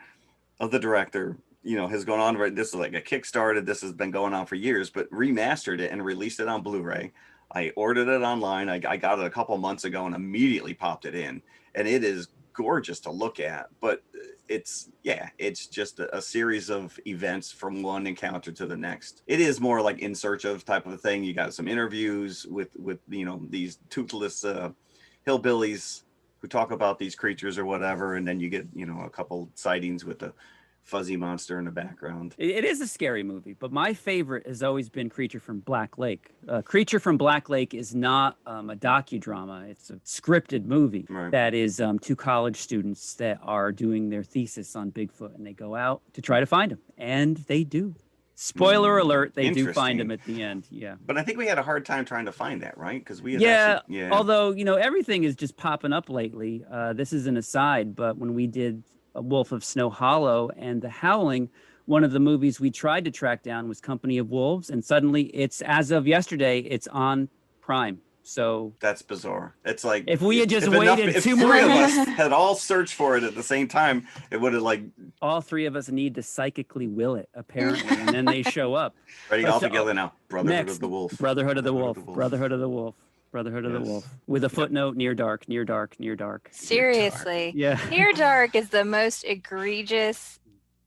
of the director, you know, has gone on. Right, this is like a Kickstarter. This has been going on for years, but remastered it and released it on Blu-ray. I ordered it online. I got it a couple months ago and immediately popped it in, and it is gorgeous to look at. But it's just a series of events from one encounter to the next. It is more like In Search Of type of a thing. You got some interviews with you know, these toothless hillbillies who talk about these creatures or whatever, and then you get, you know, a couple sightings with the fuzzy monster in the background. It is a scary movie, but my favorite has always been Creature from Black Lake. Creature from Black Lake is not a docudrama. It's a scripted movie that is 2 college students that are doing their thesis on Bigfoot, and they go out to try to find him, and they do. Spoiler alert, they do find him at the end. Yeah. But I think we had a hard time trying to find that, right? Because we had although, you know, everything is just popping up lately. This is an aside, but when we did Wolf of Snow Hollow and The Howling, one of the movies we tried to track down was Company of Wolves, and suddenly it's, as of yesterday, it's on Prime. So that's bizarre. It's like if we had just waited 2 more of us had all searcred for it at the same time, it would have like all 3 of us need to psychically will it, apparently, and then they show up. Ready, all together now. Brotherhood of the Wolf. Brotherhood of the Wolf. Brotherhood of the Wolf. Brotherhood of the Wolf, with a footnote, near dark, near dark, near dark. Seriously. Yeah. Near dark is the most egregious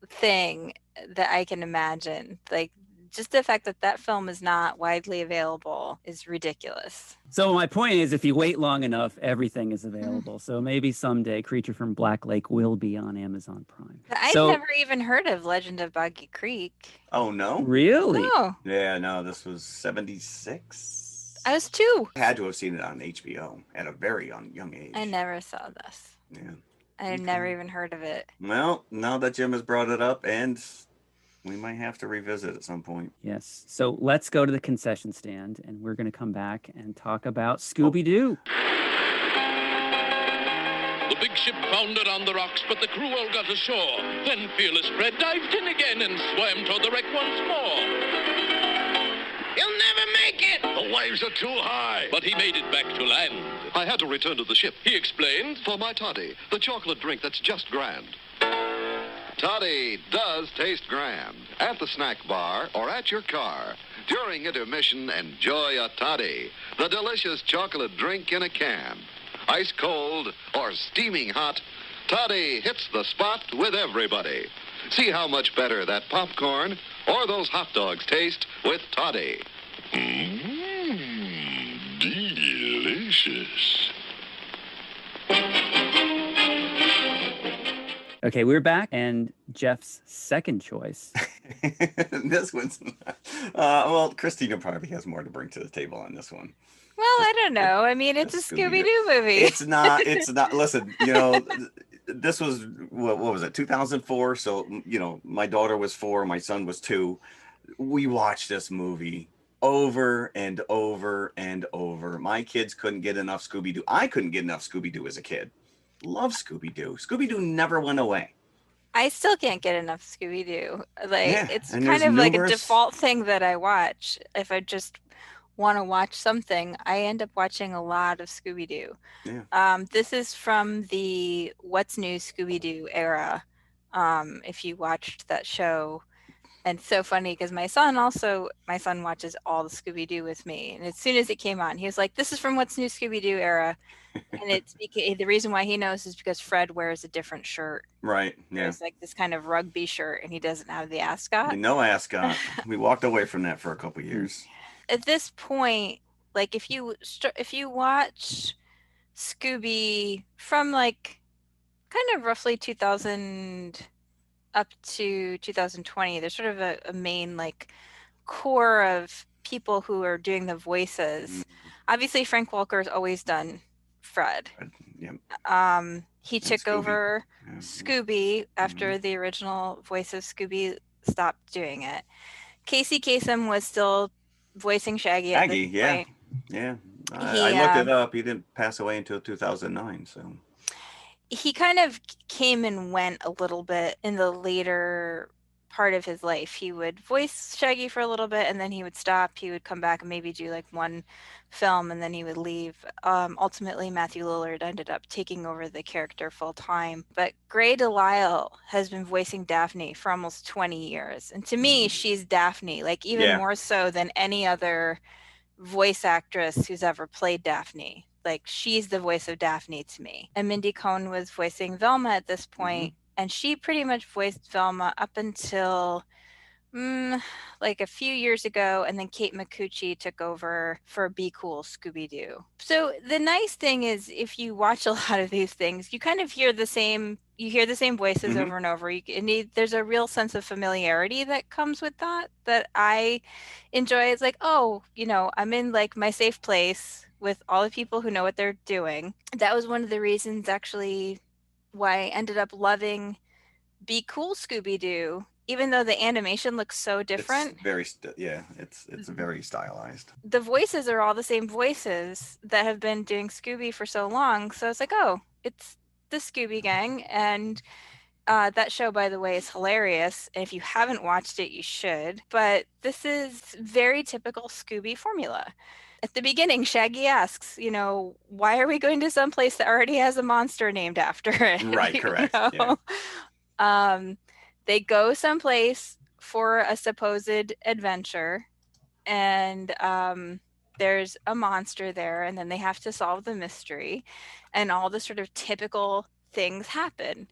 thing that I can imagine. Like, just the fact that that film is not widely available is ridiculous. So my point is, if you wait long enough, everything is available. So maybe someday Creature from Black Lake will be on Amazon Prime. I've never even heard of Legend of Boggy Creek. Oh, no? Really? No. Yeah, no, this was 76. I was 2. I had to have seen it on HBO at a very young age. I never saw this. Yeah. I've never even heard of it. Well, now that Jim has brought it up, and we might have to revisit at some point. Yes. So let's go to the concession stand, and we're going to come back and talk about Scooby Doo. The big ship foundered on the rocks, but the crew all got ashore. Then Fearless Fred dived in again and swam toward the wreck once more. He'll never make it! The waves are too high. But he made it back to land. I had to return to the ship. He explained. For my toddy, the chocolate drink that's just grand. Toddy does taste grand. At the snack bar or at your car. During intermission, enjoy a toddy, the delicious chocolate drink in a can. Ice cold or steaming hot, toddy hits the spot with everybody. See how much better that popcorn or those hot dogs taste with toddy. Delicious. Okay, we're back, and Jeff's second choice. This one's well, Christina probably has more to bring to the table on this one. Well, I don't know. I mean, it's a Scooby-Doo movie. It's not. Listen, this was what was it? 2004. So my daughter was 4, my son was 2. We watched this movie over and over and over. My kids couldn't get enough Scooby-Doo. I couldn't get enough Scooby-Doo as a kid. Love Scooby-Doo. Scooby-Doo never went away. I still can't get enough Scooby-Doo. It's kind of like a default thing that I watch. If I just want to watch something, I end up watching a lot of Scooby-Doo. Yeah. This is from the What's New Scooby-Doo era. If you watched that show. And it's so funny because my son watches all the Scooby-Doo with me. And as soon as it came on, he was like, this is from What's New Scooby-Doo era. And it's the reason why he knows is because Fred wears a different shirt. Right. Yeah. It's like this kind of rugby shirt, and he doesn't have the ascot. No ascot. We walked away from that for a couple years. At this point, like if you watch Scooby from like kind of roughly 2000 up to 2020, there's sort of a main like core of people who are doing the voices. Obviously, Frank Welker's always done Fred. Yeah. He took over Scooby after the original voice of Scooby stopped doing it. Casey Kasem was still voicing Shaggy. Yeah. I looked it up. He didn't pass away until 2009. So he kind of came and went a little bit in the later part of his life. He would voice Shaggy for a little bit, and then he would stop. He would come back and maybe do like one film, and then he would leave. Ultimately, Matthew Lillard ended up taking over the character full time. But Gray Delisle has been voicing Daphne for almost 20 years. And to me, she's Daphne, like even more so than any other voice actress who's ever played Daphne. Like she's the voice of Daphne to me. And Mindy Cohn was voicing Velma at this point, and she pretty much voiced Velma up until like a few years ago, and then Kate Micucci took over for Be Cool Scooby-Doo. So the nice thing is, if you watch a lot of these things, you kind of hear the same voices over and over. There's a real sense of familiarity that comes with that I enjoy. It's like, oh, I'm in like my safe place with all the people who know what they're doing. That was one of the reasons actually why I ended up loving Be Cool Scooby-Doo, even though the animation looks so different. It's very stylized. The voices are all the same voices that have been doing Scooby for so long. So it's like, oh, it's the Scooby Gang. And that show, by the way, is hilarious. And if you haven't watched it, you should. But this is very typical Scooby formula. At the beginning, Shaggy asks, why are we going to some place that already has a monster named after it? Right, correct. Yeah. They go someplace for a supposed adventure, and there's a monster there, and then they have to solve the mystery, and all the sort of typical things happen.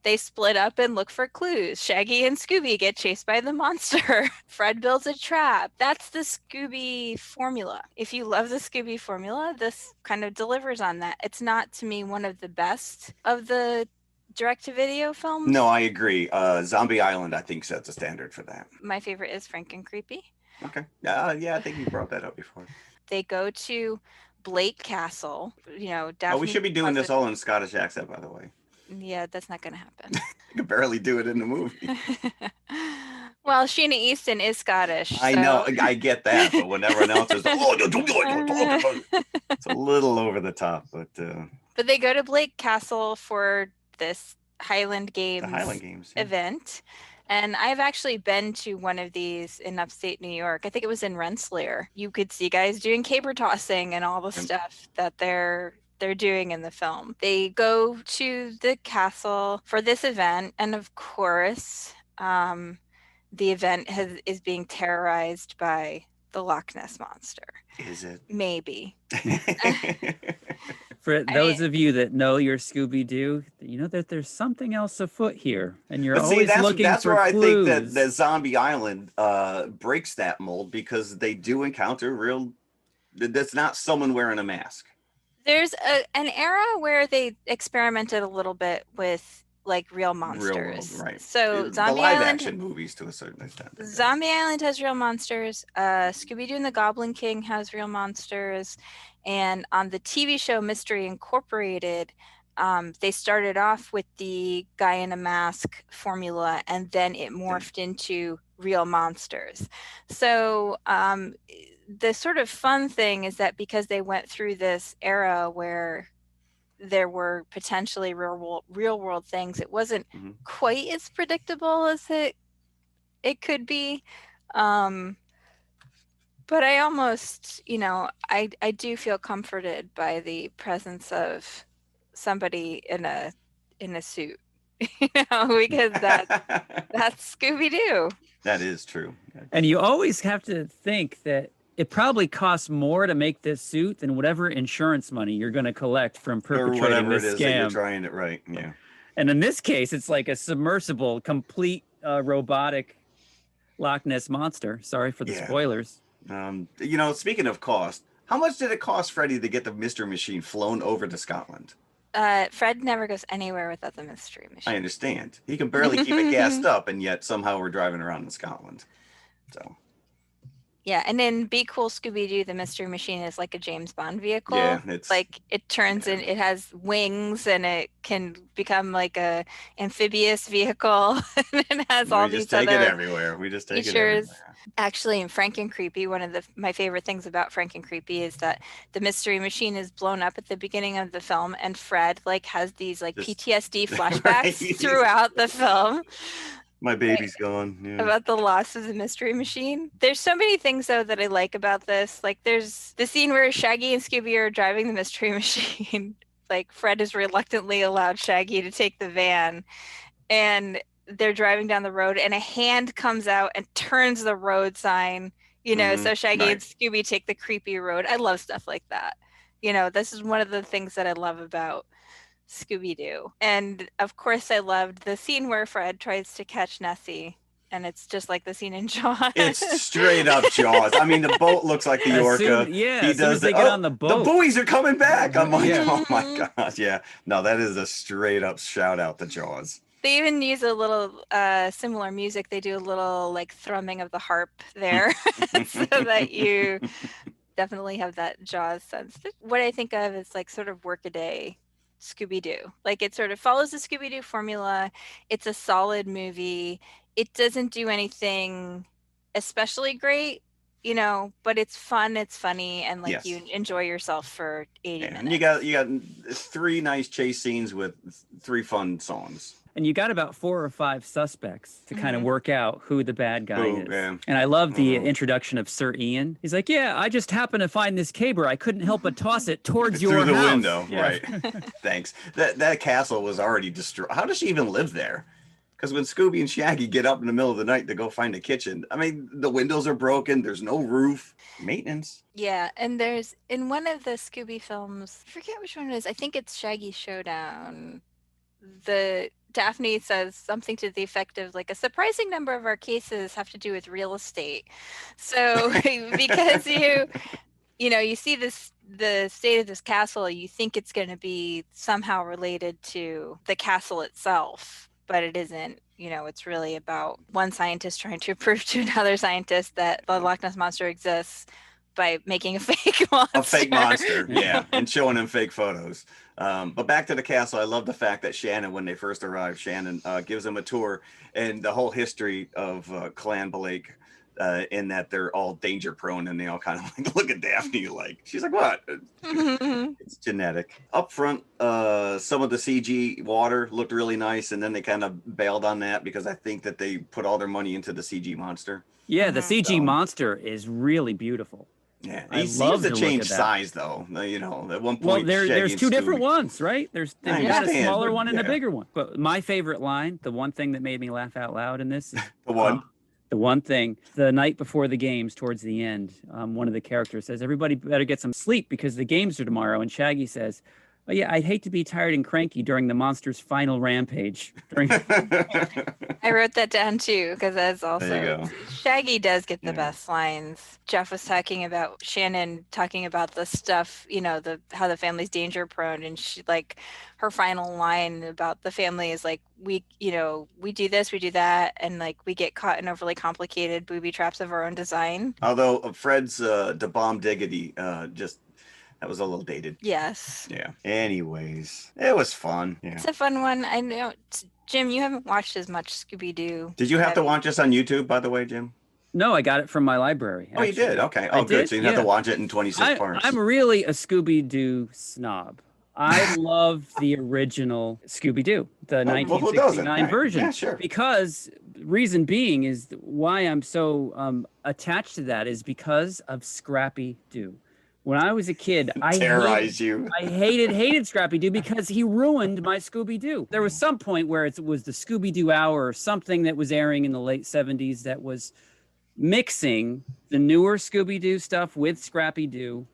They split up and look for clues. Shaggy and Scooby get chased by the monster. Fred builds a trap. That's the Scooby formula. If you love the Scooby formula, this kind of delivers on that. It's not, to me, one of the best of the direct-to-video films. No, I agree. Zombie Island, I think, sets a standard for that. My favorite is Frank and Creepy. Okay. Yeah, I think you brought that up before. They go to Blake Castle. We should be doing this all in Scottish accent, by the way. Yeah, that's not going to happen. You can barely do it in the movie. Well, Sheena Easton is Scottish. I know, I get that, but when everyone else is, it's a little over the top, but they go to Blake Castle for this Highland Games event. And I've actually been to one of these in upstate New York. I think it was in Rensselaer. You could see guys doing caber tossing and all the stuff that they're doing in the film. They go to the castle for this event, and of course, the event is being terrorized by the Loch Ness Monster. Is it? Maybe. For those of you that know your Scooby-Doo, you know that there's something else afoot here, and you're always looking for clues. That's where I think that Zombie Island breaks that mold, because they do encounter that's not someone wearing a mask. There's an era where they experimented a little bit with like real Real world, monsters. right? So The Zombie live Island, action movies to a certain extent. Zombie Island has real monsters. Scooby Doo and the Goblin King has real monsters, and on the TV show Mystery Incorporated, they started off with the guy in a mask formula, and then it morphed into real monsters. So the sort of fun thing is that because they went through this era where there were potentially real world things, it wasn't quite as predictable as it could be. But I almost, I do feel comforted by the presence of somebody in a suit, because that's Scooby Doo. That is true. And you always have to think that it probably costs more to make this suit than whatever insurance money you're going to collect from perpetrating or whatever this it is scam. that you're trying it right. Yeah. And in this case, it's like a submersible, complete robotic Loch Ness Monster. Sorry for the spoilers. Speaking of cost, how much did it cost Freddy to get the Mystery Machine flown over to Scotland? Fred never goes anywhere without the Mystery Machine. I understand. He can barely keep it gassed up, and yet somehow we're driving around in Scotland. So. Yeah, and in Be Cool Scooby Doo, the Mystery Machine is like a James Bond vehicle. Yeah, it's like it turns in. It has wings, and it can become like a amphibious vehicle, and it has all these other features. We just take it everywhere. We just take it everywhere. Actually, in Frank and Creepy, one of my favorite things about Frank and Creepy is that the Mystery Machine is blown up at the beginning of the film, and Fred has these PTSD flashbacks throughout the film. My baby's gone. Yeah. About the loss of the Mystery Machine. There's so many things, though, that I like about this. There's the scene where Shaggy and Scooby are driving the Mystery Machine. Fred has reluctantly allowed Shaggy to take the van, and they're driving down the road, and a hand comes out and turns the road sign, so Shaggy and Scooby take the creepy road. I love stuff like that. This is one of the things that I love about Scooby Doo. And of course I loved the scene where Fred tries to catch Nessie, and it's just like the scene in Jaws. It's straight up Jaws. I mean, the boat looks like the Orca. He does. They get on the boat. The buoys are coming back. I'm like, oh my gosh, yeah. No, that is a straight up shout out to Jaws. They even use a little similar music. They do a little thrumming of the harp there, so that you definitely have that Jaws sense. What I think of is sort of workaday Scooby Doo. It sort of follows the Scooby Doo formula. It's a solid movie. It doesn't do anything especially great, but it's fun, it's funny, and you enjoy yourself for 80 minutes. And you got 3 nice chase scenes with 3 fun songs. And you got about 4 or 5 suspects to kind of work out who the bad guy is. Yeah. And I love the introduction of Sir Ian. He's like, yeah, I just happened to find this caber. I couldn't help but toss it towards your house. Through the window, yeah. Right. Thanks. That castle was already destroyed. How does she even live there? Because when Scooby and Shaggy get up in the middle of the night to go find a kitchen, I mean, the windows are broken. There's no roof. Maintenance. Yeah, and there's, in one of the Scooby films, I forget which one it is. I think it's Shaggy Showdown. Daphne says something to the effect of a surprising number of our cases have to do with real estate. So because you see the state of this castle, you think it's going to be somehow related to the castle itself, but it isn't. It's really about one scientist trying to prove to another scientist that the Loch Ness Monster exists by making a fake monster. A fake monster, yeah, and showing him fake photos. But back to the castle, I love the fact that Shannon, when they first arrive, Shannon gives them a tour and the whole history of Clan Blake, in that they're all danger prone, and they all kind of look at Daphne she's like, what? It's genetic. Up front, some of the CG water looked really nice, and then they kind of bailed on that because I think that they put all their money into the CG monster. Yeah, the CG monster is really beautiful. Yeah, he seems to change size though. At one point. Well, there's 2 different ones, right? There's got a smaller one and a bigger one. But my favorite line, the one thing that made me laugh out loud in this, the one thing, the night before the games, towards the end, one of the characters says, "Everybody better get some sleep because the games are tomorrow." And Shaggy says, But yeah, I'd hate to be tired and cranky during the monster's final rampage. I wrote that down too, because that's also There you go. Shaggy does get the Yeah. best lines. Jeff was talking about Shannon talking about the stuff, how the family's danger prone, and she like her final line about the family is like we do this, we do that, and like we get caught in overly complicated booby traps of our own design. Although Fred's "Da Bomb Diggity" that was a little dated. Yes. Yeah. Anyways, it was fun. Yeah. It's a fun one. I know, Jim, you haven't watched as much Scooby Doo. Did you have to watch this on YouTube, by the way, Jim? No, I got it from my library. Oh, you did? Okay. Oh, good. So you have to watch it in 26 parts. I'm really a Scooby Doo snob. I love the original Scooby Doo, the 1969 version. Yeah, sure. Because reason being is why I'm so attached to that is because of Scrappy Doo. When I was a kid, I hated Scrappy Doo because he ruined my Scooby Doo. There was some point where it was the Scooby Doo Hour or something that was airing in the late 70s that was mixing the newer Scooby Doo stuff with Scrappy Doo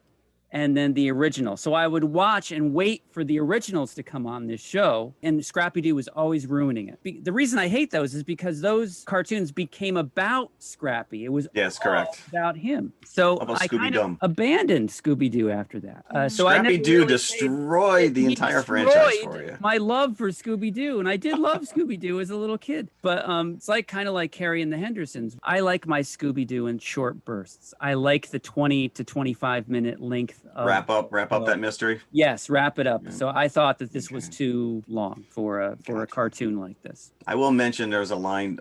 and then the original. So I would watch and wait for the originals to come on this show, and Scrappy Doo was always ruining it. The reason I hate those is because those cartoons became about Scrappy. It was correct. about him. So I kind of abandoned Scooby Doo after that. So Scrappy Doo destroyed the entire franchise for you. My love for Scooby Doo, and I did love Scooby Doo as a little kid. But it's like kind of like Carrie and the Hendersons. I like my Scooby Doo in short bursts. I like the 20 to 25 minute length. Wrap up that mystery. Yes, wrap it up. Yeah. So I thought that this was too long for a cartoon like this. I will mention there's a line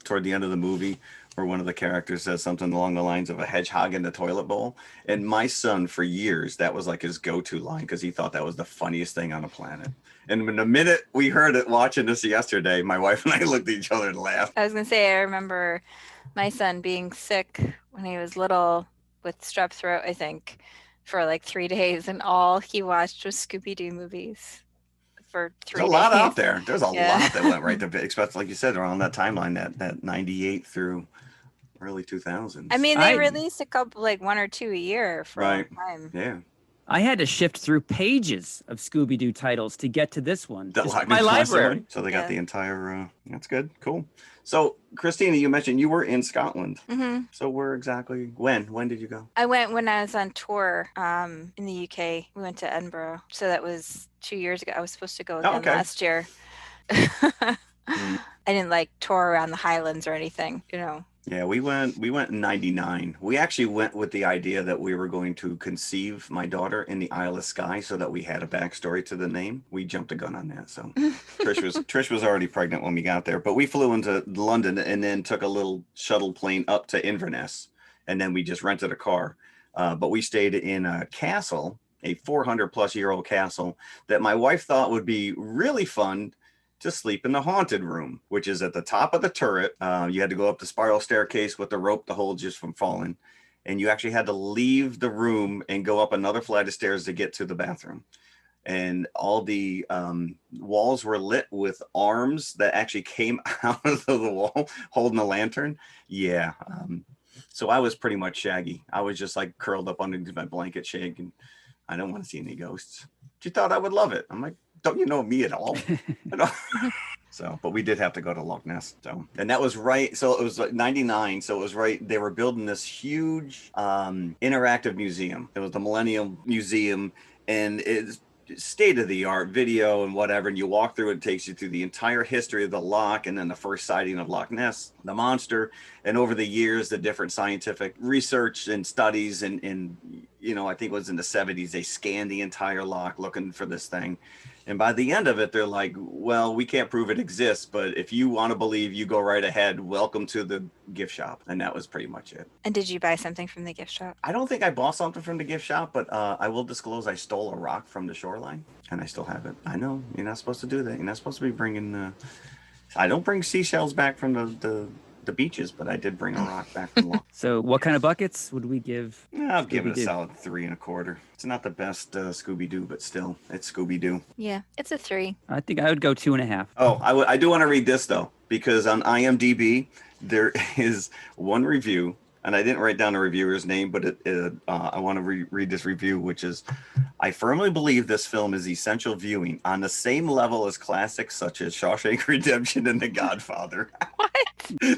toward the end of the movie where one of the characters says something along the lines of a hedgehog in the toilet bowl. And my son, for years, that was like his go-to line because he thought that was the funniest thing on the planet. And the minute we heard it watching this yesterday, my wife and I looked at each other and laughed. I was going to say, I remember my son being sick when he was little with strep throat, I think, for like 3 days, and all he watched was Scooby-Doo movies for 3 days. There's a lot out there. There's a lot that went right to, especially like you said, around that timeline, that 98 through early 2000s. I mean, they released a couple, like 1 or 2 a year for a long time. Yeah. I had to shift through pages of Scooby-Doo titles to get to this one. My library. So they got the entire, that's good. Cool. So, Christina, you mentioned you were in Scotland. Mm-hmm. So when did you go? I went when I was on tour in the UK. We went to Edinburgh. So that was 2 years ago. I was supposed to go again last year. I didn't like tour around the Highlands or anything, Yeah, we went in 99. We actually went with the idea that we were going to conceive my daughter in the Isle of Skye so that we had a backstory to the name. We jumped the gun on that. So Trish was already pregnant when we got there, but we flew into London and then took a little shuttle plane up to Inverness, and then we just rented a car. But we stayed in a castle, a 400-plus-year-old castle that my wife thought would be really fun to sleep in the haunted room, which is at the top of the turret. You had to go up the spiral staircase with the rope to hold you from falling. And you actually had to leave the room and go up another flight of stairs to get to the bathroom. And all the walls were lit with arms that actually came out of the wall holding a lantern. Yeah. So I was pretty much Shaggy. I was just like curled up underneath my blanket shaking. I don't want to see any ghosts. She thought I would love it. I'm like, don't you know me at all? So, but we did have to go to Loch Ness. So, and that was right. So it was like 99. So it was right. They were building this huge interactive museum. It was the Millennium Museum, and it's state of the art video and whatever. And you walk through it takes you through the entire history of the loch, and then the first sighting of Loch Ness, the monster, and over the years, the different scientific research and studies. And I think it was in the 70s, they scanned the entire loch looking for this thing. And by the end of it, they're like, well, we can't prove it exists, but if you want to believe, you go right ahead. Welcome to the gift shop. And that was pretty much it. And did you buy something from the gift shop? I don't think I bought something from the gift shop, but I will disclose I stole a rock from the shoreline, and I still have it. I know, you're not supposed to do that. You're not supposed to be bringing, I don't bring seashells back from the beaches, but I did bring a rock back from Loch. So what kind of buckets would we give? I'll give it a solid 3 1/4. It's not the best Scooby Doo, but still, it's Scooby Doo. Yeah, it's a 3. I think I would go 2.5. Oh, I do want to read this though, because on IMDb there is one review and I didn't write down the reviewer's name, but I want to read this review, which is, I firmly believe this film is essential viewing on the same level as classics such as Shawshank Redemption and The Godfather. What?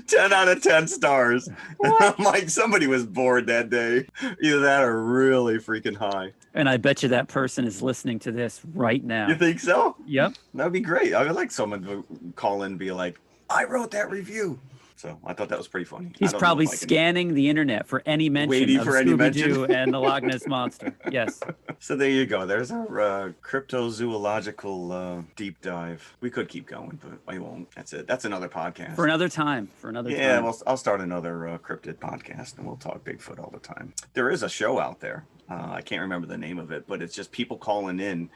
10 out of 10 stars. I'm like, somebody was bored that day. Either that or really freaking high. And I bet you that person is listening to this right now. You think so? Yep. That'd be great. I would like someone to call in and be like, I wrote that review. So I thought that was pretty funny. He's probably scanning the internet for any mention Waiting of for any Scooby Doo mention. and the Loch Ness Monster. Yes. So there you go. There's our cryptozoological deep dive. We could keep going, but I won't. That's it. That's another podcast. For another time. Yeah, well, I'll start another cryptid podcast, and we'll talk Bigfoot all the time. There is a show out there. I can't remember the name of it, but it's just people calling in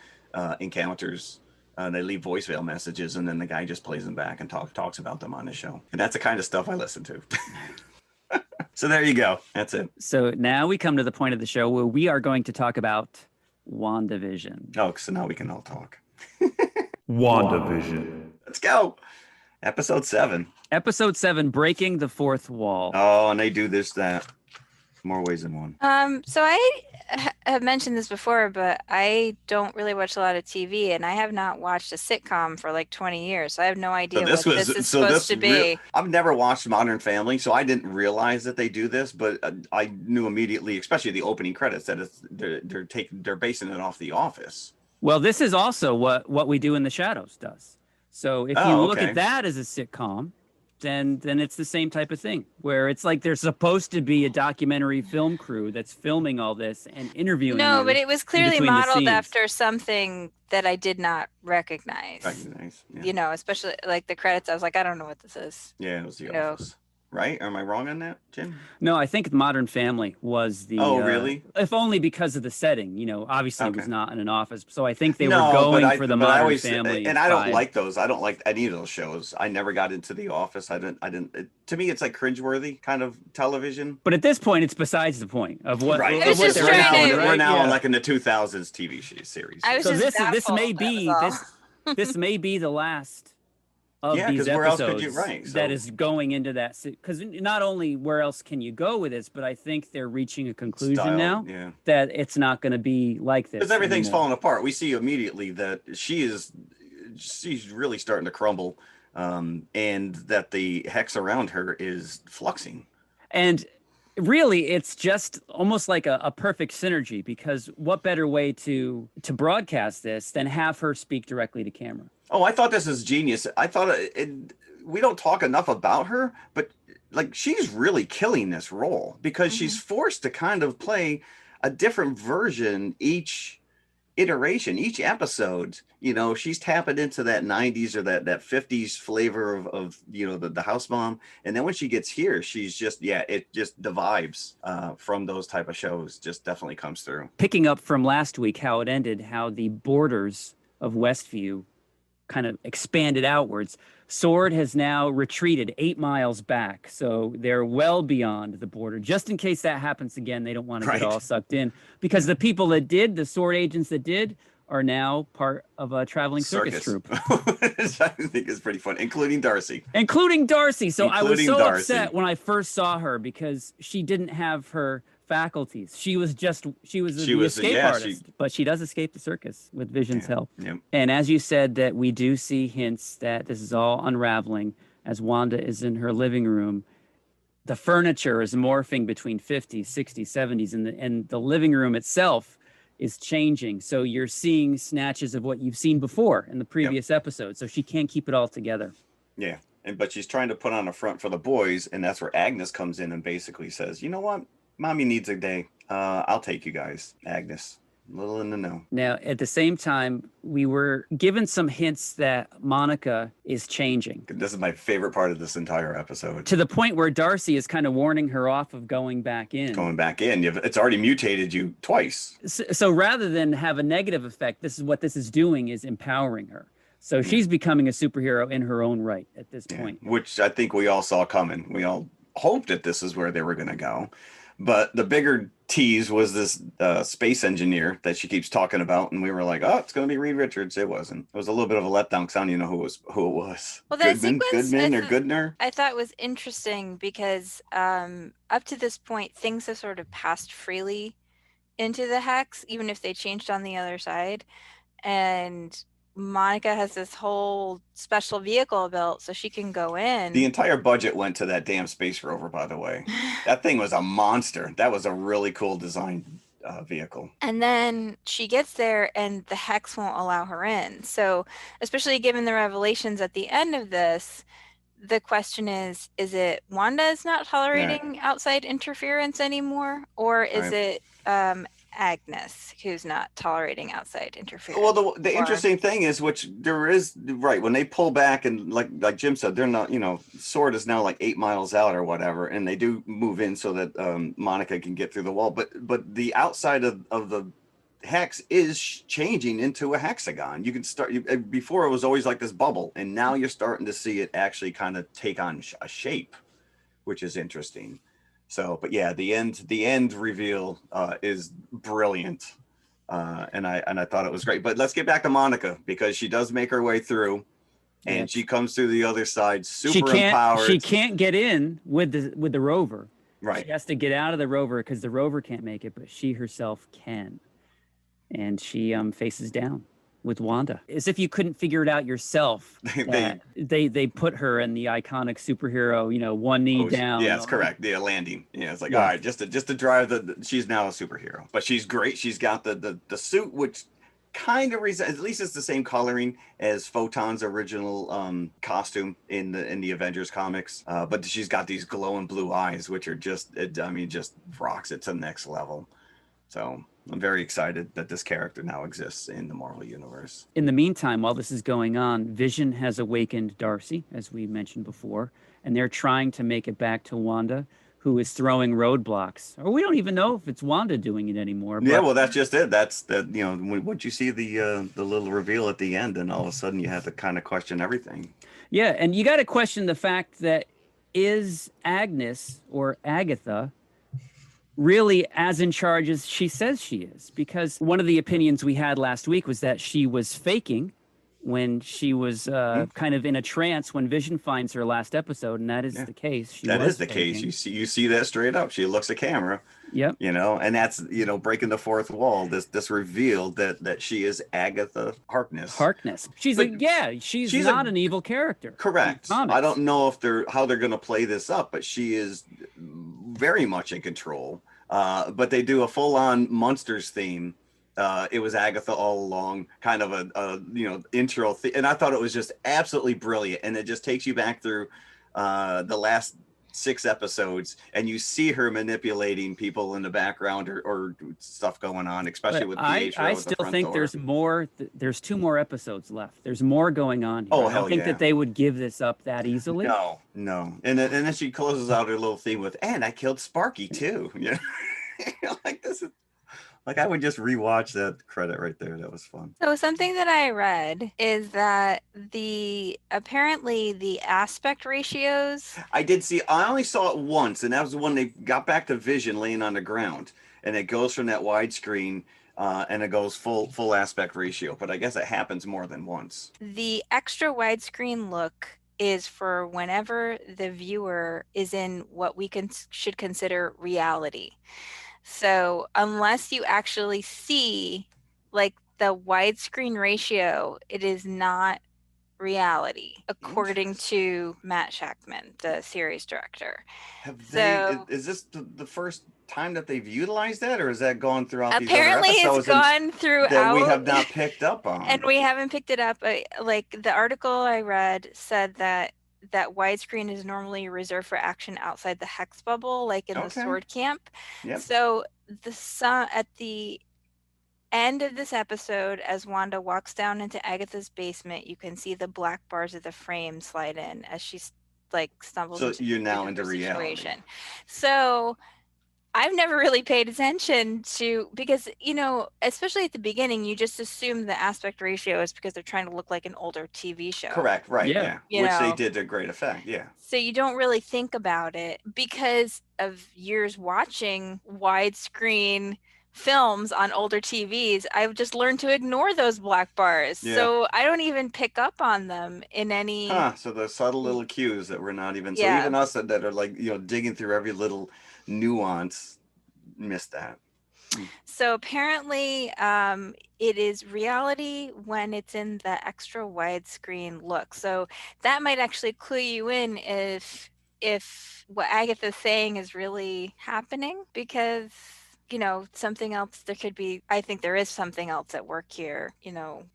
encounters. They leave voicemail messages, and then the guy just plays them back and talks about them on the show. And that's the kind of stuff I listen to. So there you go. That's it. So now we come to the point of the show where we are going to talk about WandaVision. Oh, so now we can all talk. WandaVision. Let's go. Episode 7. Episode 7, Breaking the Fourth Wall. Oh, and they do that. More ways than one. So I have mentioned this before, but I don't really watch a lot of TV, and I have not watched a sitcom for like 20 years. So I have no idea what this is supposed to be. I've never watched Modern Family, so I didn't realize that they do this, but I knew immediately, especially the opening credits, that they're basing it off The Office. Well, this is also what We Do in the Shadows does. So if you look at that as a sitcom, then it's the same type of thing, where it's like there's supposed to be a documentary film crew that's filming all this and interviewing. No, but it was clearly modeled after something that I did not recognize. Yeah. You know, especially like the credits. I was like, I don't know what this is. Yeah, it was The Office. Right? Am I wrong on that, Jim? No, I think Modern Family was the... Oh, really? If only because of the setting. You know, obviously it was not in an office. So I think they were going for the Modern Family. And I don't like those. I don't like any of those shows. I never got into The Office. I didn't. To me, it's like cringeworthy kind of television. But at this point, it's besides the point of what... Right. Of what We're now like in the 2000s TV series. So this may be the last... of these episodes that is going into that, because not only where else can you go with this, but I think they're reaching a conclusion now that it's not going to be like this. Because everything's falling apart. We see immediately that she's really starting to crumble, and that the hex around her is fluxing. And really, it's just almost like a perfect synergy, because what better way to broadcast this than have her speak directly to camera? Oh, I thought this is genius. I thought we don't talk enough about her, but like she's really killing this role, because she's forced to kind of play a different version each iteration, each episode. You know, she's tapping into that 90s or that 50s flavor of you know, the house mom, and then when she gets here, she's just the vibes from those type of shows just definitely comes through. Picking up from last week, how it ended, how the borders of Westview kind of expanded outwards. Sword has now retreated 8 miles back, so they're well beyond the border. Just in case that happens again, they don't want to get all sucked in, because the people that did, the Sword agents that did, are now part of a traveling circus troupe. I think it's pretty fun, including Darcy. So I was so upset when I first saw her, because she didn't have her faculties. She was the escape artist, but she does escape the circus with Vision's help. Yep. And as you said, that we do see hints that this is all unraveling as Wanda is in her living room. The furniture is morphing between 50s, 60s, 70s, and the living room itself is changing. So you're seeing snatches of what you've seen before in the previous episode. So she can't keep it all together. Yeah. But she's trying to put on a front for the boys, and that's where Agnes comes in and basically says, you know what? Mommy needs a day. I'll take you guys. Agnes, a little in the know. Now, at the same time, we were given some hints that Monica is changing. This is my favorite part of this entire episode. To the point where Darcy is kind of warning her off of going back in. It's already mutated you twice. So rather than have a negative effect, this is doing is empowering her. So she's becoming a superhero in her own right at this point. Which I think we all saw coming. We all hoped that this is where they were going to go. But the bigger tease was this space engineer that she keeps talking about, and we were like, "Oh, it's going to be Reed Richards." It wasn't. It was a little bit of a letdown because I don't even know who it was. Well, that Goodman or Goodner. I thought was interesting because up to this point, things have sort of passed freely into the hex, even if they changed on the other side. And Monica has this whole special vehicle built so she can go in. The entire budget went to that damn space rover, by the way. That thing was a monster. That was a really cool design vehicle. And then she gets there and the hex won't allow her in. So especially given the revelations at the end of this, the question is it Wanda is not tolerating outside interference anymore, or is it Agnes who's not tolerating outside interference? Well, the interesting thing is, which there is, right, when they pull back and like Jim said, they're not, Sword is now like 8 miles out or whatever, and they do move in so that Monica can get through the wall, but the outside of the hex is changing into a hexagon. You can start, before it was always like this bubble, and now you're starting to see it actually kind of take on a shape, which is interesting. So, but yeah, the end reveal is brilliant, and I thought it was great. But let's get back to Monica, because she does make her way through, and she comes through the other side empowered. She can't get in with the rover. Right. She has to get out of the rover because the rover can't make it, but she herself can. And she faces down with Wanda, as if you couldn't figure it out yourself. They put her in the iconic superhero, one knee down. Yeah, that's correct. The landing. Yeah, it's like, all right, just to drive she's now a superhero, but she's great. She's got the suit, which kind of at least it's the same coloring as Photon's original costume in the Avengers comics, but she's got these glowing blue eyes, which are just rocks it to the next level. So I'm very excited that this character now exists in the Marvel Universe. In the meantime, while this is going on, Vision has awakened Darcy, as we mentioned before, and they're trying to make it back to Wanda, who is throwing roadblocks. Or we don't even know if it's Wanda doing it anymore. Yeah, well, that's just it. That's once you see the little reveal at the end, and all of a sudden you have to kind of question everything. Yeah, and you got to question the fact that is Agnes or Agatha really as in charge as she says she is? Because one of the opinions we had last week was that she was faking when she was kind of in a trance when Vision finds her last episode, and that is the case. That is the case. You see that straight up. She looks at camera. Yep. And that's breaking the fourth wall. This reveal that she is Agatha Harkness. She's not an evil character. Correct. I don't know how they're going to play this up, but she is very much in control. But they do a full-on Monsters theme. It was Agatha all along, kind of a intro and I thought it was just absolutely brilliant, and it just takes you back through the last 6 episodes, and you see her manipulating people in the background or stuff going on, especially with Pietro. I still think there's more. There's 2 more episodes left. There's more going on here. Oh, I don't think that they would give this up that easily. No. And then she closes out her little theme with, "And I killed Sparky too." Yeah, like this is. Like, I would just rewatch that credit right there. That was fun. So something that I read is that apparently the aspect ratios. I did see. I only saw it once, and that was when they got back to Vision laying on the ground, and it goes from that widescreen, and it goes full aspect ratio. But I guess it happens more than once. The extra widescreen look is for whenever the viewer is in what we should consider reality. So unless you actually see like the widescreen ratio, it is not reality, according to Matt Shakman, the series director. Is this the first time that they've utilized that, or has that gone throughout apparently these other episodes? It's gone throughout that we have not picked up on. And we haven't picked it up. Like the article I read said that widescreen is normally reserved for action outside the hex bubble, like in the sword camp. Yep. So at the end of this episode, as Wanda walks down into Agatha's basement, you can see the black bars of the frame slide in as she's like stumbles. So you're now into reality. So I've never really paid attention to, because, especially at the beginning, you just assume the aspect ratio is because they're trying to look like an older TV show. Correct, right, Yeah. yeah. Which they did to great effect, yeah. So you don't really think about it because of years watching widescreen films on older TVs. I've just learned to ignore those black bars. Yeah. So I don't even pick up on them in any... So the subtle little cues that we're not even... Yeah. So even us that are like, digging through every little nuance, missed that. So apparently it is reality when it's in the extra widescreen look. So that might actually clue you in if what Agatha's saying is really happening, because something else, I think there is something else at work here,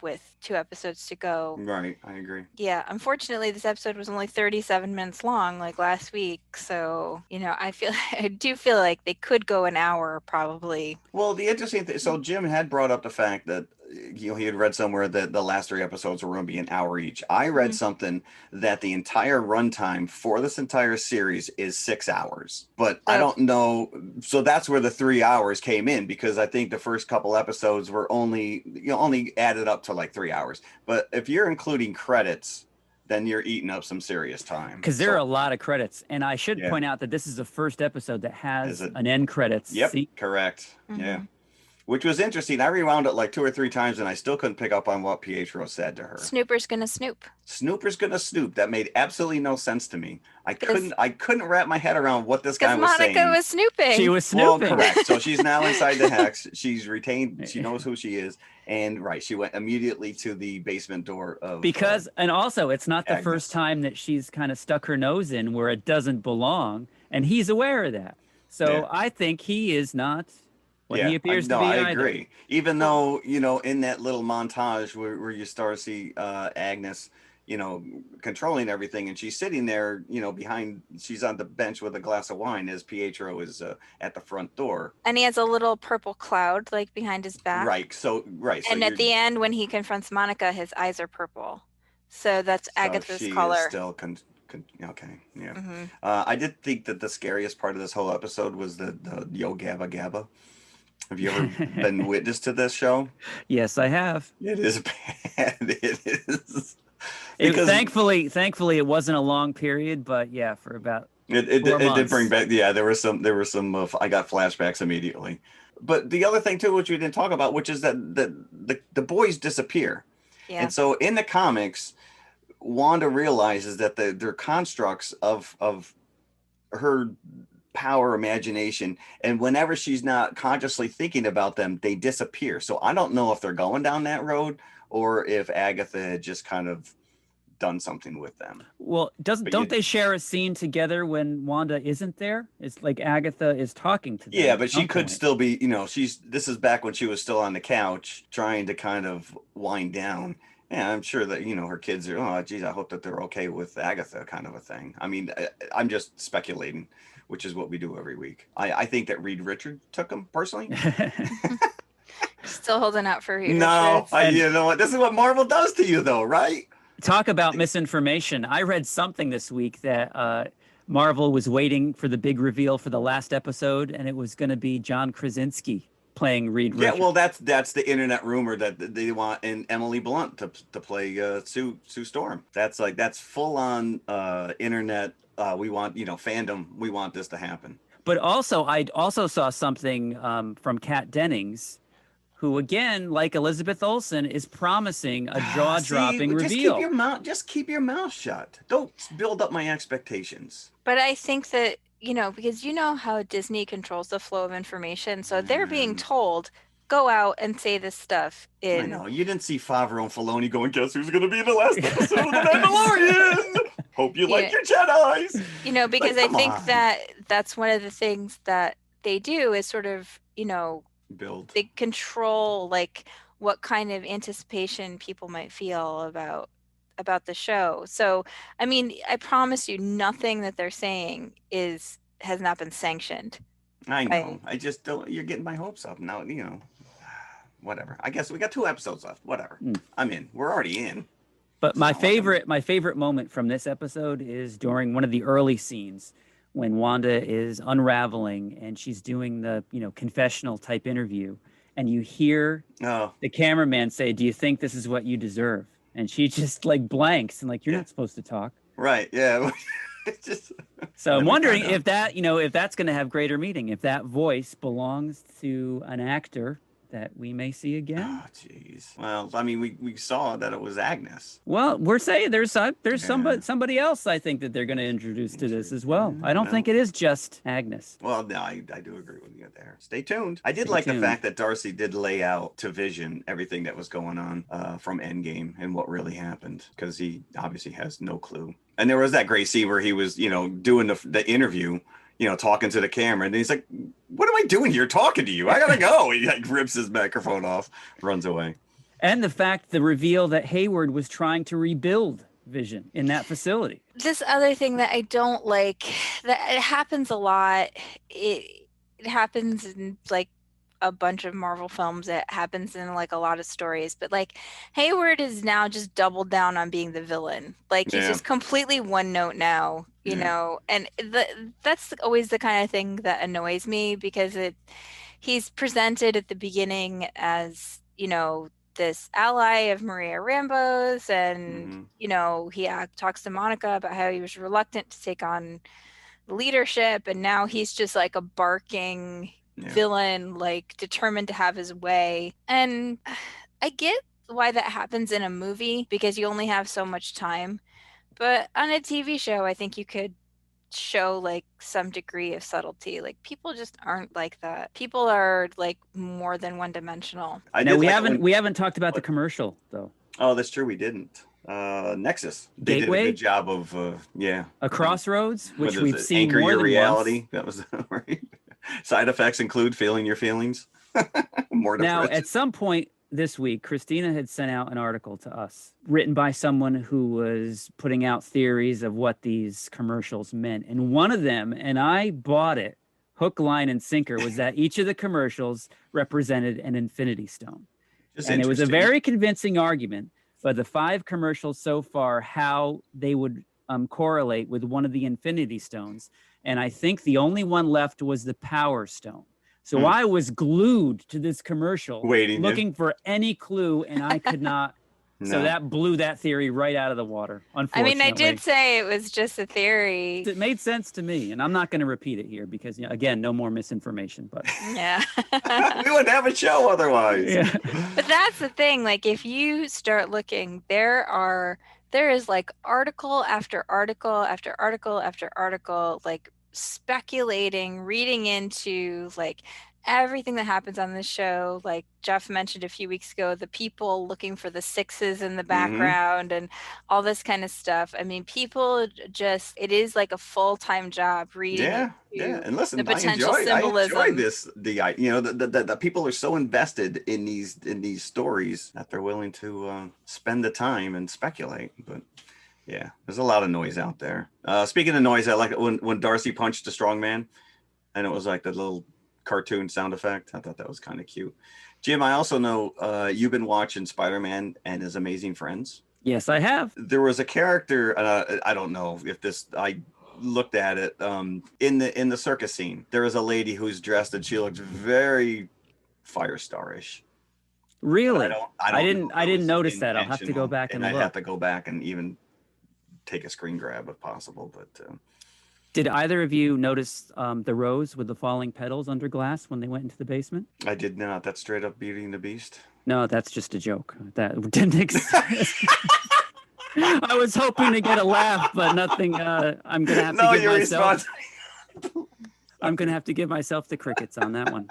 with 2 episodes to go. Right, I agree. Yeah, unfortunately, this episode was only 37 minutes long, like last week. So, I do feel like they could go an hour probably. Well, the interesting thing, so Jim had brought up the fact that, he had read somewhere that the last 3 episodes were going to be an hour each. I read something that the entire runtime for this entire series is 6 hours, but I don't know. So that's where the 3 hours came in, because I think the first couple episodes were only added up to like 3 hours. But if you're including credits, then you're eating up some serious time. Because there are a lot of credits. And I should point out that this is the first episode that has an end credits. Yep, correct. Mm-hmm. Yeah. Which was interesting. I rewound it like 2 or 3 times, and I still couldn't pick up on what Pietro said to her. Snooper's gonna snoop. Snooper's gonna snoop. That made absolutely no sense to me. I couldn't wrap my head around what this guy was saying. Monica was snooping. She was snooping. Well, correct. So she's now inside the hex. She's retained. She knows who she is. And she went immediately to the basement door of... and also, it's not the first time that she's kind of stuck her nose in where it doesn't belong, and he's aware of that. So I think he is not... what he appears to be. I agree. Even though, in that little montage where you start to see Agnes, controlling everything, and she's sitting there, she's on the bench with a glass of wine as Pietro is at the front door. And he has a little purple cloud like behind his back. Right. So and at the end, when he confronts Monica, his eyes are purple. So that's Agatha's color. Is still okay. Yeah. Mm-hmm. I did think that the scariest part of this whole episode was the Yo Gabba Gabba. Have you ever been witness to this show? Yes, I have. It is bad. It is. Thankfully, it wasn't a long period, but yeah, for about it did bring back. Yeah, there were some. I got flashbacks immediately. But the other thing too, which we didn't talk about, which is that the boys disappear. Yeah. And so in the comics, Wanda realizes that they're constructs of her power, imagination, and whenever she's not consciously thinking about them, they disappear. So I don't know if they're going down that road or if Agatha had just kind of done something with them. Well, don't they share a scene together when Wanda isn't there? It's like Agatha is talking to them. Yeah, but she could still be, this is back when she was still on the couch trying to kind of wind down. Yeah, I'm sure that, her kids are, oh, geez, I hope that they're okay with Agatha, kind of a thing. I mean, I'm just speculating, which is what we do every week. I think that Reed Richard took him, personally. Still holding out for you. No, you know what? This is what Marvel does to you, though, right? Talk about misinformation. I read something this week that Marvel was waiting for the big reveal for the last episode, and it was going to be John Krasinski playing Reed Richards. Yeah, well, that's the internet rumor that they want Emily Blunt to play Sue Storm. That's full on internet. We want fandom. We want this to happen. But also, I also saw something from Kat Dennings, who again, like Elizabeth Olsen, is promising a jaw-dropping reveal. Just keep your mouth shut. Don't build up my expectations. But I think that because how Disney controls the flow of information. So they're being told, go out and say this stuff. I know. You didn't see Favreau and Filoni going, guess who's going to be in the last episode of The Mandalorian? Hope you like your Jedis. Because I think that's one of the things that they do is sort of, build. They control what kind of anticipation people might feel about the show. So, I mean, I promise you nothing that they're saying has not been sanctioned. I know. I just don't, you're getting my hopes up now, whatever. I guess we got 2 episodes left. Whatever. I'm in. We're already in. But my favorite moment from this episode is during one of the early scenes when Wanda is unraveling and she's doing the, confessional type interview, and you hear the cameraman say, "Do you think this is what you deserve?" And she just like blanks and like, "You're not supposed to talk." Right. Yeah. So I'm wondering if that, if that's going to have greater meaning, if that voice belongs to an actor that we may see again. Oh, jeez. Well, I mean, we saw that it was Agnes. Well, we're saying there's somebody else I think that they're going to introduce to this as well. I don't think it is just Agnes. Well, no, I do agree with you there. Stay tuned. I did like the fact that Darcy did lay out to Vision everything that was going on from Endgame and what really happened, because he obviously has no clue. And there was that great scene where he was, doing the interview, talking to the camera, and he's like, "What am I doing here talking to you? I gotta go." He like rips his microphone off, runs away. And the reveal that Hayward was trying to rebuild Vision in that facility. This other thing that I don't like, that it happens a lot. It happens in like a bunch of Marvel films. It happens in like a lot of stories, but like Hayward is now just doubled down on being the villain. Like he's just completely one note now, you know, and that's always the kind of thing that annoys me, because he's presented at the beginning as, this ally of Maria Rambeau's, and he talks to Monica about how he was reluctant to take on leadership, and now he's just like a barking villain, like determined to have his way. And I get why that happens in a movie, because you only have so much time, but on a TV show I think you could show like some degree of subtlety. Like people just aren't like that. People are like more than one dimensional. We haven't talked about the commercial though. Oh, that's true, we didn't. Nexus, they Gateway? did a good job of a crossroads, which we've seen anchor more your than reality once. That was right. Side effects include feeling your feelings. More now depressing. at some point this week, Christina had sent out an article to us written by someone who was putting out theories of what these commercials meant, and one of them, and I bought it hook, line, and sinker, was that each of the commercials represented an Infinity Stone. And it was a very convincing argument. But the 5 commercials so far, how they would correlate with one of the Infinity Stones. And I think the only one left was the Power Stone. So I was glued to this commercial, looking for any clue, and I could not. No. So that blew that theory right out of the water, unfortunately. I mean, I did say it was just a theory. It made sense to me, and I'm not going to repeat it here because, again, no more misinformation. But yeah, we wouldn't have a show otherwise. Yeah. But that's the thing. Like, if you start looking, there is like article after article after article after article, like speculating, reading into like everything that happens on this show. Like Jeff mentioned a few weeks ago, the people looking for the 6s in the background and all this kind of stuff. I mean, people just, it is like a full-time job reading. Yeah. And listen, the potential symbolism. I enjoy this. The people are so invested in these stories that they're willing to spend the time and speculate. But yeah, there's a lot of noise out there. Speaking of noise, I like it when Darcy punched a strong man, and it was like the little cartoon sound effect. I thought that was kind of cute. Jim, I also know you've been watching Spider-Man and His Amazing Friends. Yes, I have. There was a character, I don't know if I looked at it in the circus scene. There was a lady who's dressed and she looked very Firestar-ish. Really? I didn't notice that. I'll have to go back and look. I'd have to go back and even take a screen grab if possible. But did either of you notice the rose with the falling petals under glass when they went into the basement? I did not. That's straight up Beauty and the Beast. No, that's just a joke. That didn't exist. I was hoping to get a laugh, but nothing. I'm gonna have to give myself. I'm gonna have to give myself the crickets on that one.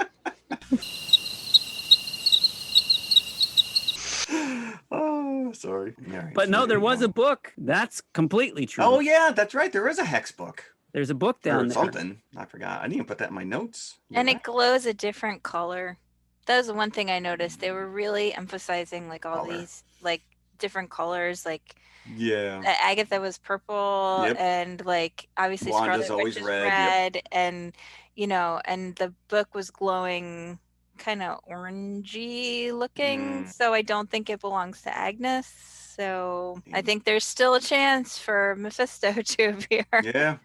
Oh, sorry. Right, but no, there was a book. That's completely true. Oh yeah, that's right. There is a hex book. There's a book down there. Something. I forgot. I didn't even put that in my notes. And it glows a different color. That was the one thing I noticed. They were really emphasizing like all these like different colors. Like Agatha was purple, and like obviously Wanda's Scarlet always Witch is red, and and the book was glowing kind of orangey looking, so I don't think it belongs to Agnes. So I think there's still a chance for Mephisto to appear. Yeah.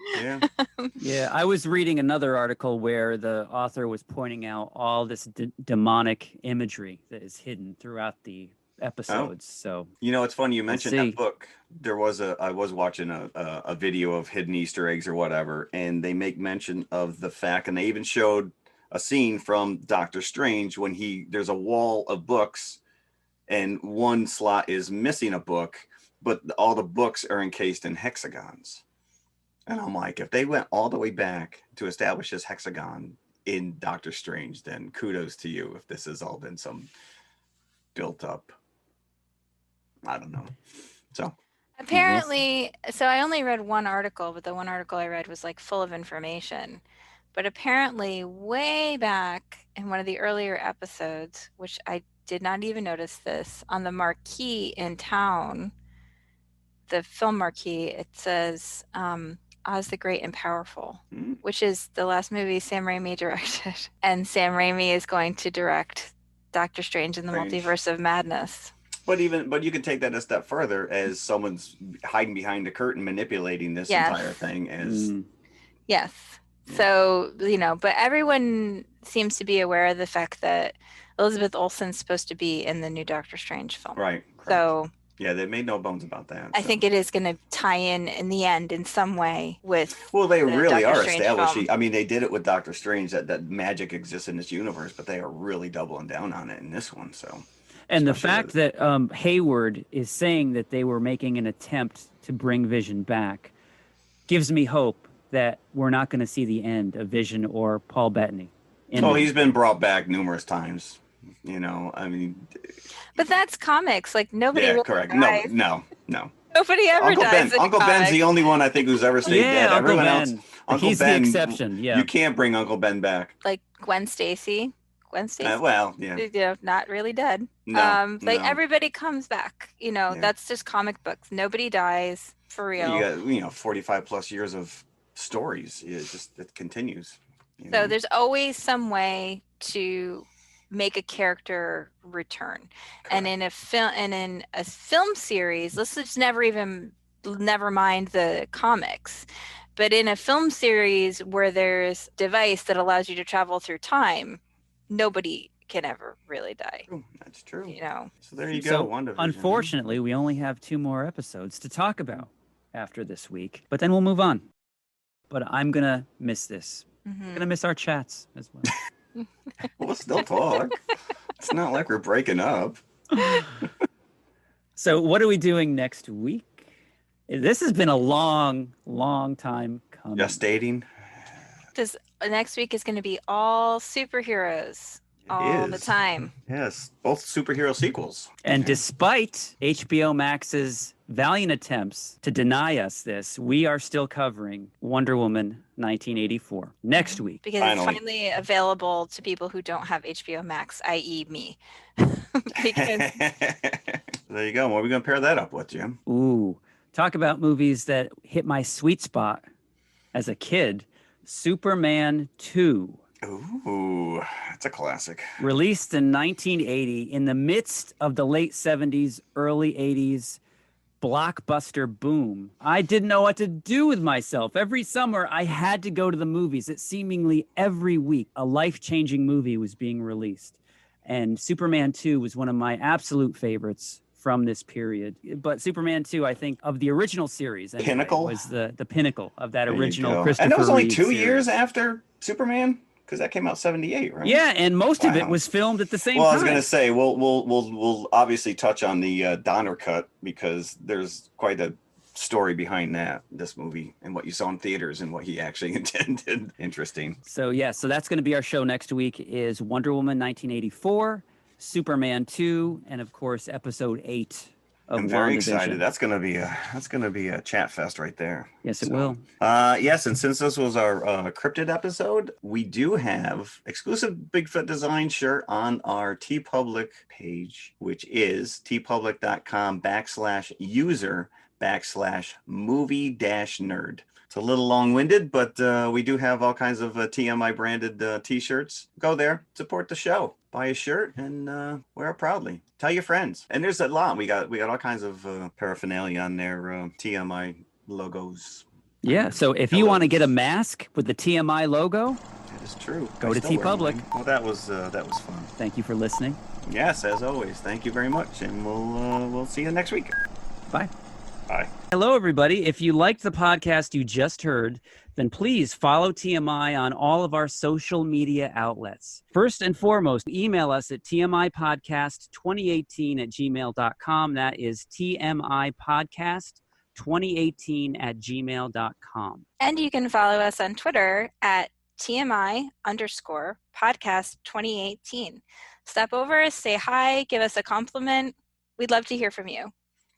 Yeah, I was reading another article where the author was pointing out all this demonic imagery that is hidden throughout the episodes. So it's funny you mentioned see. that book. I was watching a video of hidden Easter eggs or whatever, and they make mention of the fact, and they even showed a scene from Doctor Strange when there's a wall of books and one slot is missing a book, but all the books are encased in hexagons. And I'm like, if they went all the way back to establish this hexagon in Doctor Strange, then kudos to you if this has all been some built up, I don't know. So apparently, so I only read one article, but the one article I read was like full of information. But apparently way back in one of the earlier episodes, which I did not even notice this, on the marquee in town, the film marquee, it says Oz the Great and Powerful, which is the last movie Sam Raimi directed. And Sam Raimi is going to direct Doctor Strange in the Multiverse of Madness. But you can take that a step further as someone's hiding behind the curtain manipulating this entire thing as... Yes. So, but everyone seems to be aware of the fact that Elizabeth Olsen's supposed to be in the new Doctor Strange film. Right. So yeah, they made no bones about that. I think it is going to tie in the end in some way with. Well, they really Doctor are Strange establishing. film. I mean, they did it with Doctor Strange that magic exists in this universe, but they are really doubling down on it in this one. So. And the fact that Hayward is saying that they were making an attempt to bring Vision back gives me hope that we're not going to see the end of Vision or Paul Bettany. He's been brought back numerous times. I mean. But that's comics. Like nobody. Yeah, really correct. Dies. No. Nobody ever Uncle dies. Ben. Uncle Ben's the only one I think who's ever stayed dead. Uncle Everyone Ben. else, Uncle He's Ben. the exception. Yeah. You can't bring Uncle Ben back. Like Gwen Stacy. Well, yeah. Not really dead. No, everybody comes back. That's just comic books. Nobody dies for real. You got 45 plus years of stories. It continues. So there's always some way to make a character return. Correct. And in a film series, let's just never mind the comics. But in a film series where there's a device that allows you to travel through time, nobody can ever really die. That's true. So there you go. So, WandaVision. Unfortunately, we only have 2 more episodes to talk about after this week, but then we'll move on. But I'm going to miss this. I'm going to miss our chats as well. We'll still talk. It's not like we're breaking up. So what are we doing next week? This has been a long, long time coming. Gestating. Next week is going to be all superheroes all the time. Yes, both superhero sequels. And despite HBO Max's valiant attempts to deny us this, we are still covering Wonder Woman 1984 next week. Because it's finally available to people who don't have HBO Max, i.e. me. Because... There you go. What are we going to pair that up with, Jim? Ooh, talk about movies that hit my sweet spot as a kid. Superman 2. Ooh, that's a classic. Released in 1980 in the midst of the late 70s, early 80s blockbuster boom. I didn't know what to do with myself. Every summer, I had to go to the movies. It seemingly every week, a life-changing movie was being released. And Superman 2 was one of my absolute favorites from this period. But Superman 2, I think, of the original series, anyway, pinnacle was the pinnacle of that original Christopher And that was only Reeve 2 series. years after Superman? Because that came out 78, right? Yeah, and most of it was filmed at the same time. Well, I was going to say, we'll obviously touch on the Donner cut because there's quite a story behind this movie and what you saw in theaters and what he actually intended. Interesting. So that's going to be our show next week is Wonder Woman 1984, Superman 2, and of course episode 8 of I'm very WandaVision. excited. That's gonna be a chat fest right there. Yes, it will. Yes, and since this was our cryptid episode, we do have exclusive Bigfoot design shirt on our TeePublic page, which is teepublic.com/user/movie-nerd. It's a little long-winded, but we do have all kinds of TMI branded t-shirts. Go there, support the show. buy a shirt and wear it proudly. Tell your friends. And there's a lot. We got all kinds of paraphernalia on there, TMI logos. Yeah, so if you want to get a mask with the TMI logo, that is true. Go to TeePublic. Well, that was fun. Thank you for listening. Yes, as always. Thank you very much, and we'll see you next week. Bye. Bye. Hello, everybody. If you liked the podcast you just heard, then please follow TMI on all of our social media outlets. First and foremost, email us at tmipodcast2018@gmail.com. That is tmipodcast2018@gmail.com. And you can follow us on Twitter at TMI_podcast2018. Stop over, say hi, give us a compliment. We'd love to hear from you.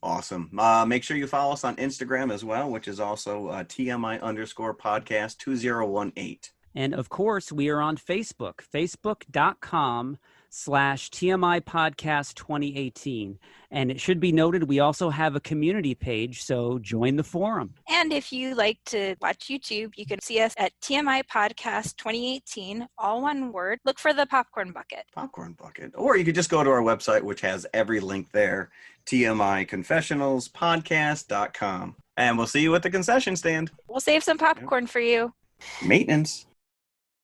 Awesome. Make sure you follow us on Instagram as well, which is also TMI_podcast2018. And of course, we are on Facebook, facebook.com/TMI Podcast 2018. And it should be noted, we also have a community page, so join the forum. And if you like to watch YouTube, you can see us at TMI Podcast 2018, all one word. Look for the popcorn bucket. Popcorn bucket. Or you could just go to our website, which has every link there, TMIconfessionalspodcast.com. And we'll see you at the concession stand. We'll save some popcorn for you. Maintenance.